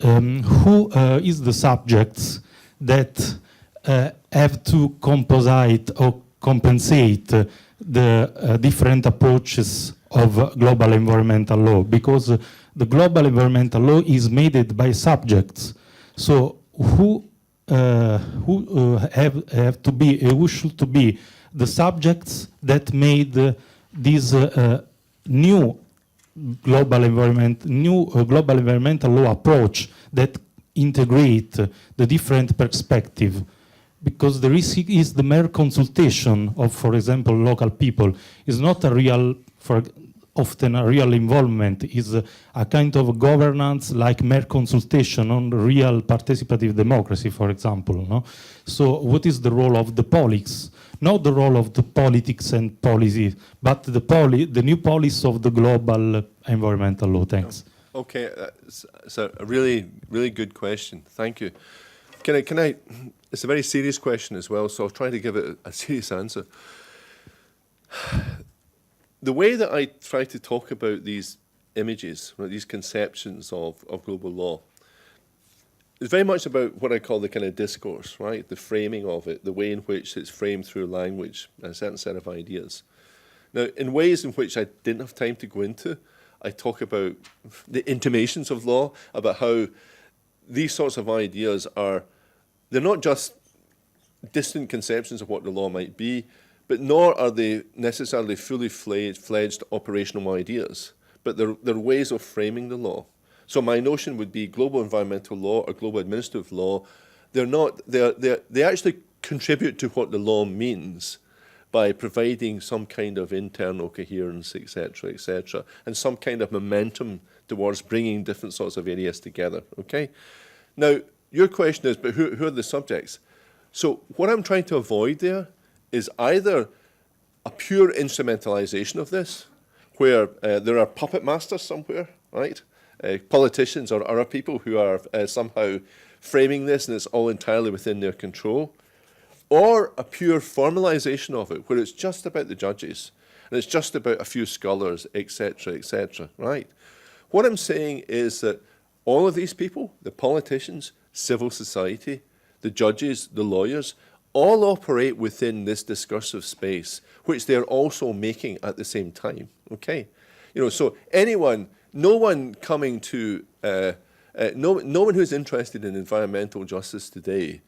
Who is the subjects that have to composite or compensate the different approaches of global environmental law? Because the global environmental law is made by subjects. So who should be the subjects that made this new global environmental law approach that integrate the different perspective, because the risk is the mere consultation of, for example, local people is not a real, often a real involvement, is a kind of governance like mere consultation on real participative democracy, for example. No? So what is the role of the polis? Not the role of the politics and policy, but the new policy of the global environmental law. Thanks. Okay, it's a really, really good question. Thank you. Can I? It's a very serious question as well, so I'll try to give it a serious answer. The way that I try to talk about these images, these conceptions of global law, is very much about what I call the kind of discourse, right? The framing of it, the way in which it's framed through language, a certain set of ideas. Now, in ways in which I didn't have time to go into, I talk about the intimations of law, about how these sorts of ideas they're not just distant conceptions of what the law might be, but nor are they necessarily fully fledged operational ideas, but they're ways of framing the law. So my notion would be global environmental law or global administrative law. They actually contribute to what the law means by providing some kind of internal coherence, etc., and some kind of momentum towards bringing different sorts of areas together, okay? Now, your question is, but who are the subjects? So what I'm trying to avoid there is either a pure instrumentalization of this, where there are puppet masters somewhere, right? Politicians or other people who are somehow framing this and it's all entirely within their control, or a pure formalization of it, where it's just about the judges and it's just about a few scholars, etc., right? What I'm saying is that all of these people, the politicians, civil society, the judges, the lawyers, all operate within this discursive space, which they're also making at the same time, okay? So no one coming to, no one who's interested in environmental justice today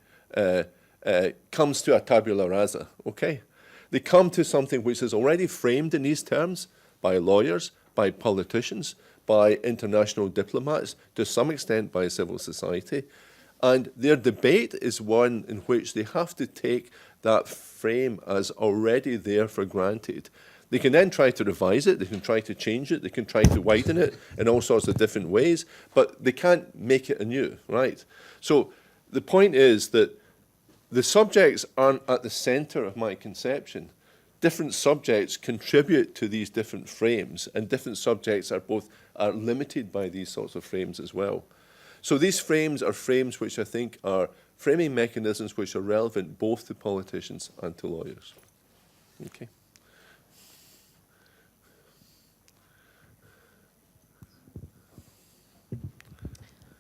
comes to a tabula rasa, okay? They come to something which is already framed in these terms by lawyers, by politicians, by international diplomats, to some extent by civil society. And their debate is one in which they have to take that frame as already there for granted. They can then try to revise it, they can try to change it, they can try to widen it in all sorts of different ways, but they can't make it anew, right? So the point is that the subjects aren't at the center of my conception. Different subjects contribute to these different frames, and different subjects are limited by these sorts of frames as well. So these frames are frames which I think are framing mechanisms which are relevant both to politicians and to lawyers. Okay.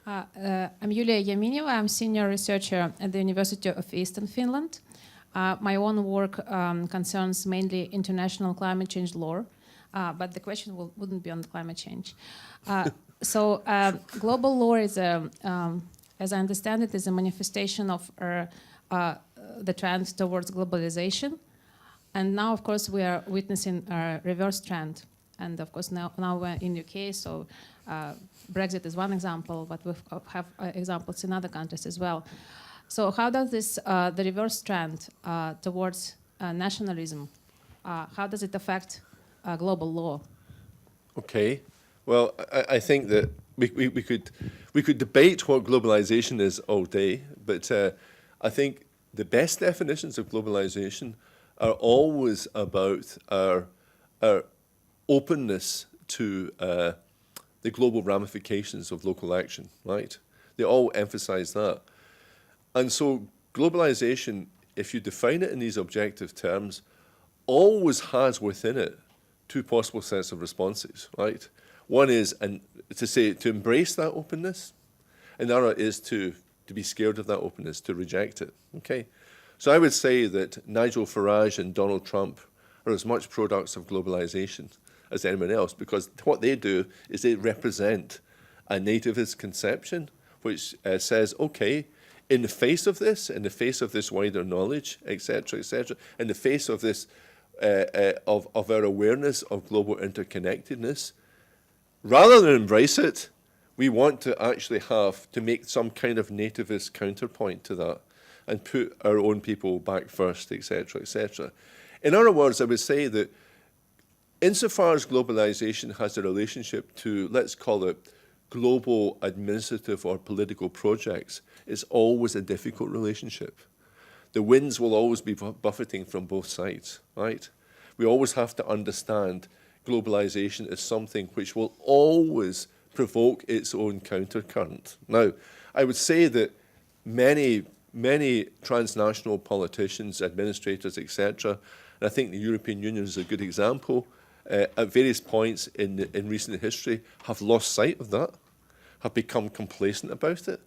I'm Yulia Yamineva. I'm senior researcher at the University of Eastern Finland. My own work concerns mainly international climate change law, but the question wouldn't be on climate change. So global law is, as I understand it, is a manifestation of the trend towards globalization. And now, of course, we are witnessing a reverse trend. And of course, now we're in UK, so Brexit is one example, but we have examples in other countries as well. So how does this, the reverse trend towards nationalism, how does it affect global law? Okay. Well, I think that we could debate what globalization is all day, but I think the best definitions of globalization are always about our openness to the global ramifications of local action, right? They all emphasize that. And so globalization, if you define it in these objective terms, always has within it two possible sets of responses, right? One is to embrace that openness, and the other is to be scared of that openness, to reject it, okay? So I would say that Nigel Farage and Donald Trump are as much products of globalization as anyone else, because what they do is they represent a nativist conception which says, okay, in the face of this, in the face of this wider knowledge, etc., in the face of this, of our awareness of global interconnectedness, rather than embrace it, we want to actually have to make some kind of nativist counterpoint to that and put our own people back first, etc., etc. In other words, I would say that insofar as globalization has a relationship to, let's call it, global administrative or political projects, it's always a difficult relationship. The winds will always be buffeting from both sides, right? We always have to understand globalization as something which will always provoke its own countercurrent. Now, I would say that many transnational politicians, administrators, etc., and I think the European Union is a good example, at various points in recent history have lost sight of that, have become complacent about it,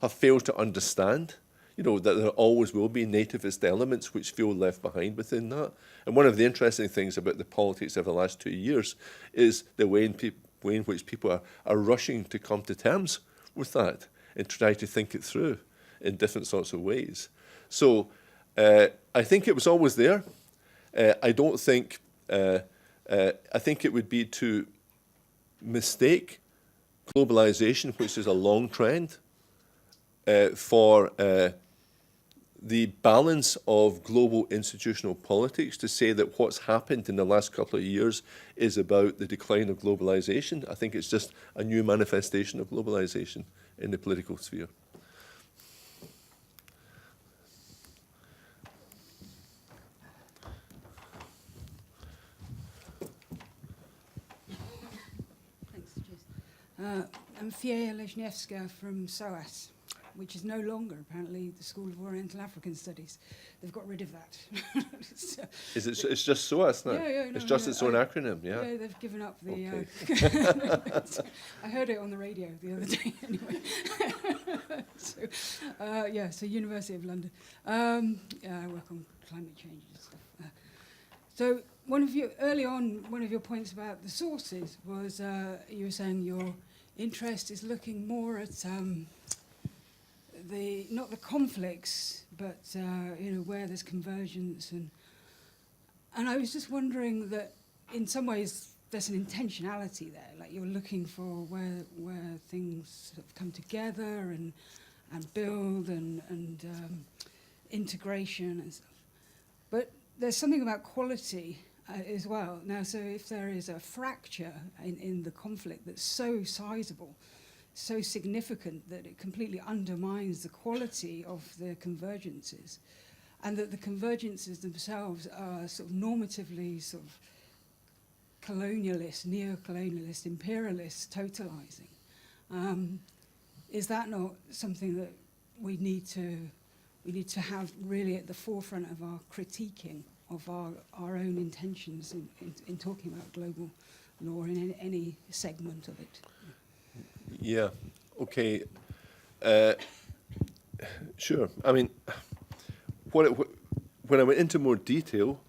have failed to understand, that there always will be nativist elements which feel left behind within that. And one of the interesting things about the politics of the last 2 years is the way in which people are rushing to come to terms with that and try to think it through in different sorts of ways. So I think it was always there. I don't think, I think it would be to mistake globalization, which is a long trend, for the balance of global institutional politics, to say that what's happened in the last couple of years is about the decline of globalization. I think it's just a new manifestation of globalization in the political sphere. I'm Fia Lezhnevska from SOAS, which is no longer apparently the School of Oriental African Studies. They've got rid of that. So, It's just SOAS now? Yeah, it's just its own acronym, yeah? Yeah, they've given up the... Okay. I heard it on the radio the other day, anyway. So University of London. I work on climate change and stuff. So early on, one of your points about the sources was you were saying your interest is looking more at not the conflicts, but where there's convergence, and I was just wondering that in some ways there's an intentionality there, like you're looking for where things sort of come together and build and integration and stuff, but there's something about quality as well. Now, so if there is a fracture in the conflict that's so sizable, so significant that it completely undermines the quality of the convergences, and that the convergences themselves are sort of normatively sort of colonialist, neo-colonialist, imperialist, totalizing, is that not something that we need to have really at the forefront of our critiquing of our own intentions in talking about global law in any segment of it? Yeah, okay. Sure. I mean, when I went into more detail,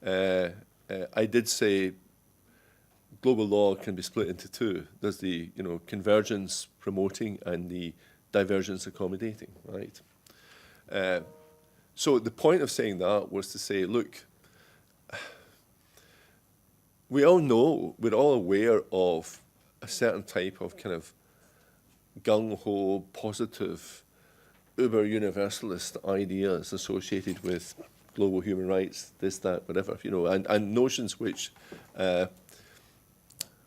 I did say global law can be split into two. There's the convergence promoting and the divergence accommodating, right? So the point of saying that was to say, look, we all know, we're all aware of a certain type of kind of gung-ho, positive, uber-universalist ideas associated with global human rights, this, that, whatever, and notions which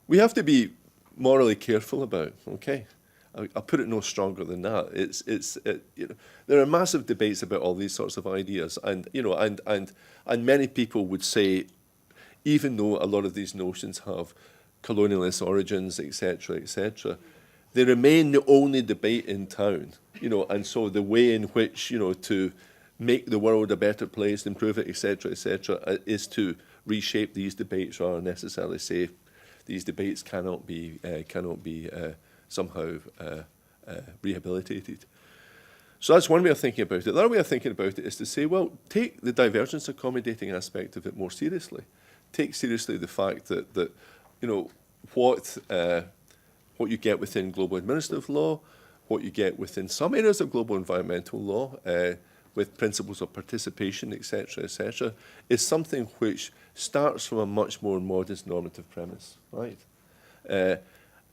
we have to be morally careful about, okay? I'll put it no stronger than that. There are massive debates about all these sorts of ideas, and many people would say, even though a lot of these notions have colonialist origins, etc., they remain the only debate in town, and so the way in which, to make the world a better place, improve it, etc., is to reshape these debates rather than necessarily say these debates cannot be somehow rehabilitated. So that's one way of thinking about it. The other way of thinking about it is to say, well, take the divergence accommodating aspect of it more seriously. Take seriously the fact that what you get within global administrative law, what you get within some areas of global environmental law, with principles of participation, etc., is something which starts from a much more modest normative premise, right?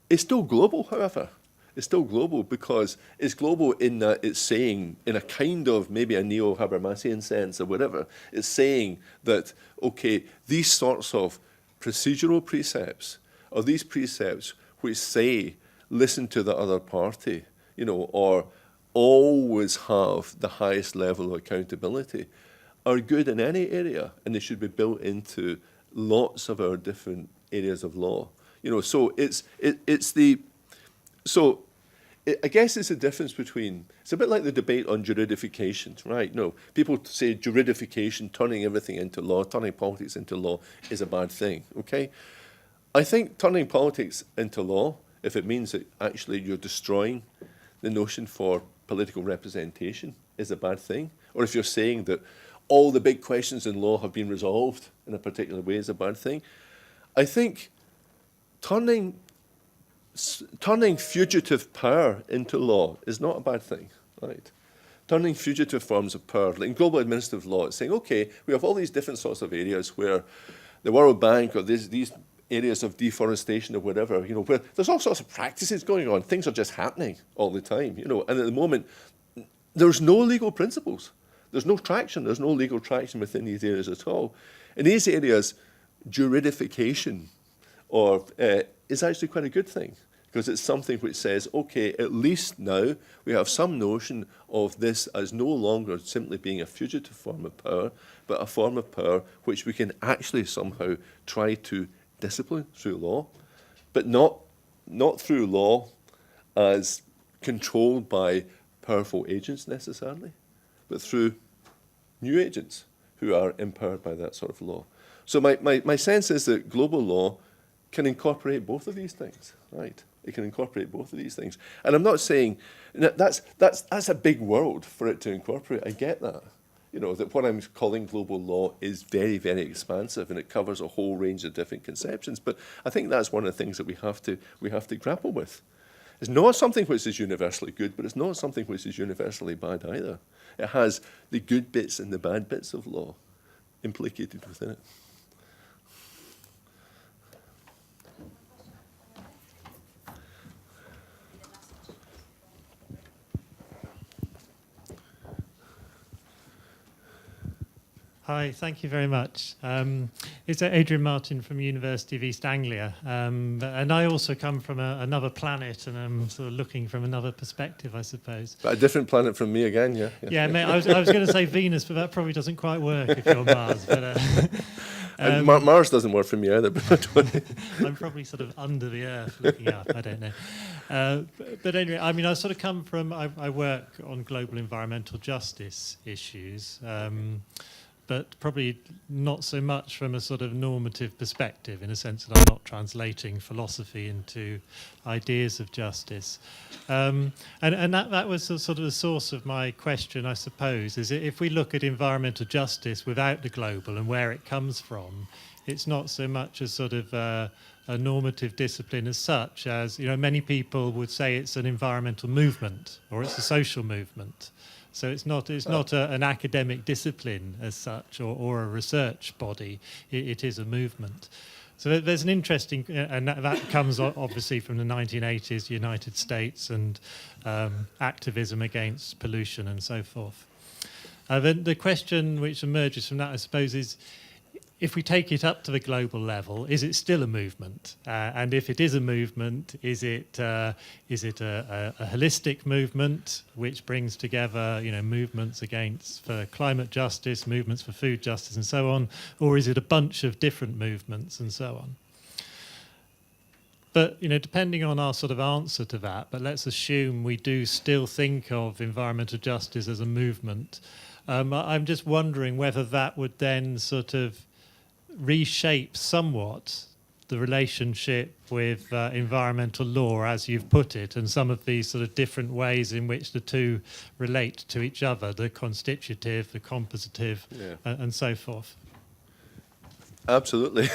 It's still global, however. It's still global because it's global in that it's saying, in a kind of maybe a neo-Habermasian sense or whatever, it's saying that, okay, these sorts of procedural precepts, or these precepts which say, listen to the other party, you know, or always have the highest level of accountability, are good in any area, and they should be built into lots of our different areas of law. You know, so I guess it's a difference between, it's a bit like the debate on juridification, right? No, people say juridification, turning everything into law, turning politics into law is a bad thing, okay? I think turning politics into law, if it means that actually you're destroying the notion for political representation, is a bad thing. Or if you're saying that all the big questions in law have been resolved in a particular way is a bad thing. I think turning fugitive power into law is not a bad thing, right? Turning fugitive forms of power, like in global administrative law, it's saying, okay, we have all these different sorts of areas where the World Bank or these areas of deforestation or whatever, you know, where there's all sorts of practices going on. Things are just happening all the time, you know, and at the moment, there's no legal principles. There's no traction. There's no legal traction within these areas at all. In these areas, juridification is actually quite a good thing, because it's something which says, okay, at least now we have some notion of this as no longer simply being a fugitive form of power, but a form of power which we can actually somehow try to discipline through law, but not through law as controlled by powerful agents necessarily, but through new agents who are empowered by that sort of law. So my sense is that global law can incorporate both of these things, right? It can incorporate both of these things. And I'm not saying that's a big world for it to incorporate. I get that. You know, that what I'm calling global law is very, very expansive, and it covers a whole range of different conceptions. But I think that's one of the things that we have to grapple with. It's not something which is universally good, but it's not something which is universally bad either. It has the good bits and the bad bits of law implicated within it. Hi, thank you very much. It's Adrian Martin from University of East Anglia, and I also come from another planet, and I'm sort of looking from another perspective, I suppose. But a different planet from me again, yeah. Yeah, mate, I was going to say Venus, but that probably doesn't quite work if you're Mars. But and Mars doesn't work for me either. But I'm probably sort of under the Earth looking up. I don't know. But anyway, I mean, I sort of come from. I work on global environmental justice issues. But probably not so much from a sort of normative perspective, in a sense that I'm not translating philosophy into ideas of justice. And that was sort of the source of my question, I suppose, is if we look at environmental justice without the global and where it comes from, it's not so much a sort of a normative discipline as such as, you know, many people would say it's an environmental movement or it's a social movement. So it's not an academic discipline as such, or a research body. It is a movement. So there's an interesting, and that comes obviously from the 1980s, United States, and activism against pollution and so forth. Then the question which emerges from that, I suppose, is if we take it up to the global level, is it still a movement? And if it is a movement, is it a holistic movement which brings together, you know, movements for climate justice, movements for food justice, and so on, or is it a bunch of different movements and so on? But, you know, depending on our sort of answer to that, but let's assume we do still think of environmental justice as a movement. I'm just wondering whether that would then sort of reshape somewhat the relationship with environmental law, as you've put it, and some of these sort of different ways in which the two relate to each other, the constitutive, the compositive, and so forth. Absolutely.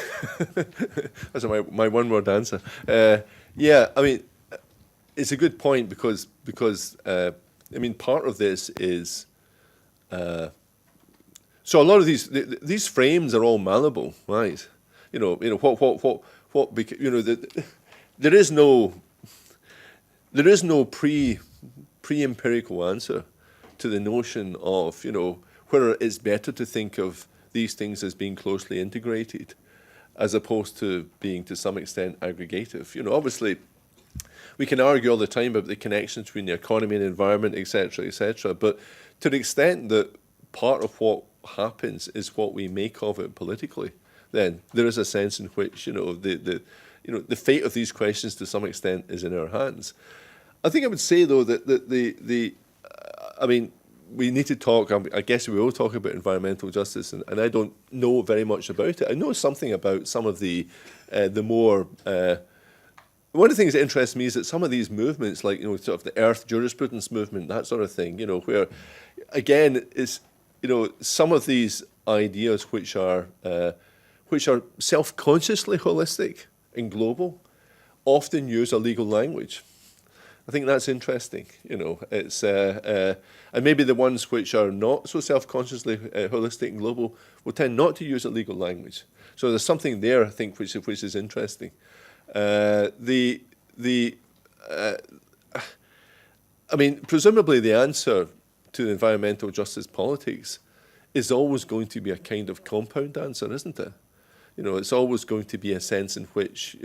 That's my one-word answer. Yeah, I mean, it's a good point because I mean, part of this is so a lot of these frames are all malleable, right? There is no pre-empirical answer to the notion of whether it's better to think of these things as being closely integrated as opposed to being to some extent aggregative. Obviously, we can argue all the time about the connections between the economy and the environment, etc., but to the extent that part of what happens is what we make of it politically, then there is a sense in which the fate of these questions to some extent is in our hands. I think I would say though that I mean, we need to talk. I guess we will talk about environmental justice, and I don't know very much about it. I know something about some of the more. One of the things that interests me is that some of these movements, like sort of the Earth jurisprudence movement, that sort of thing, where again is some of these ideas which are self-consciously holistic and global, often use a legal language. I think that's interesting. It's and maybe the ones which are not so self-consciously holistic and global will tend not to use a legal language. So there's something there, I think, which is interesting. I mean, presumably the answer to the environmental justice politics is always going to be a kind of compound answer, isn't it? It's always going to be a sense in which,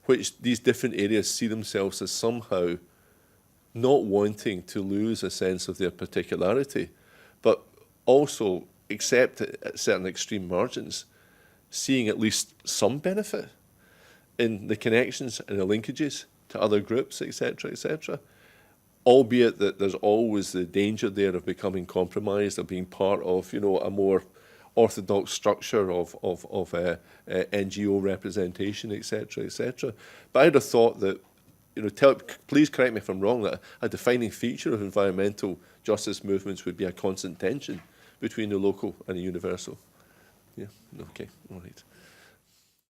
which these different areas see themselves as somehow not wanting to lose a sense of their particularity, but also, except at certain extreme margins, seeing at least some benefit in the connections and the linkages to other groups, etc., albeit that there's always the danger there of becoming compromised, of being part of, a more orthodox structure of NGO representation, etc. But I'd have thought that, please correct me if I'm wrong, that a defining feature of environmental justice movements would be a constant tension between the local and the universal. Yeah. Okay. All right.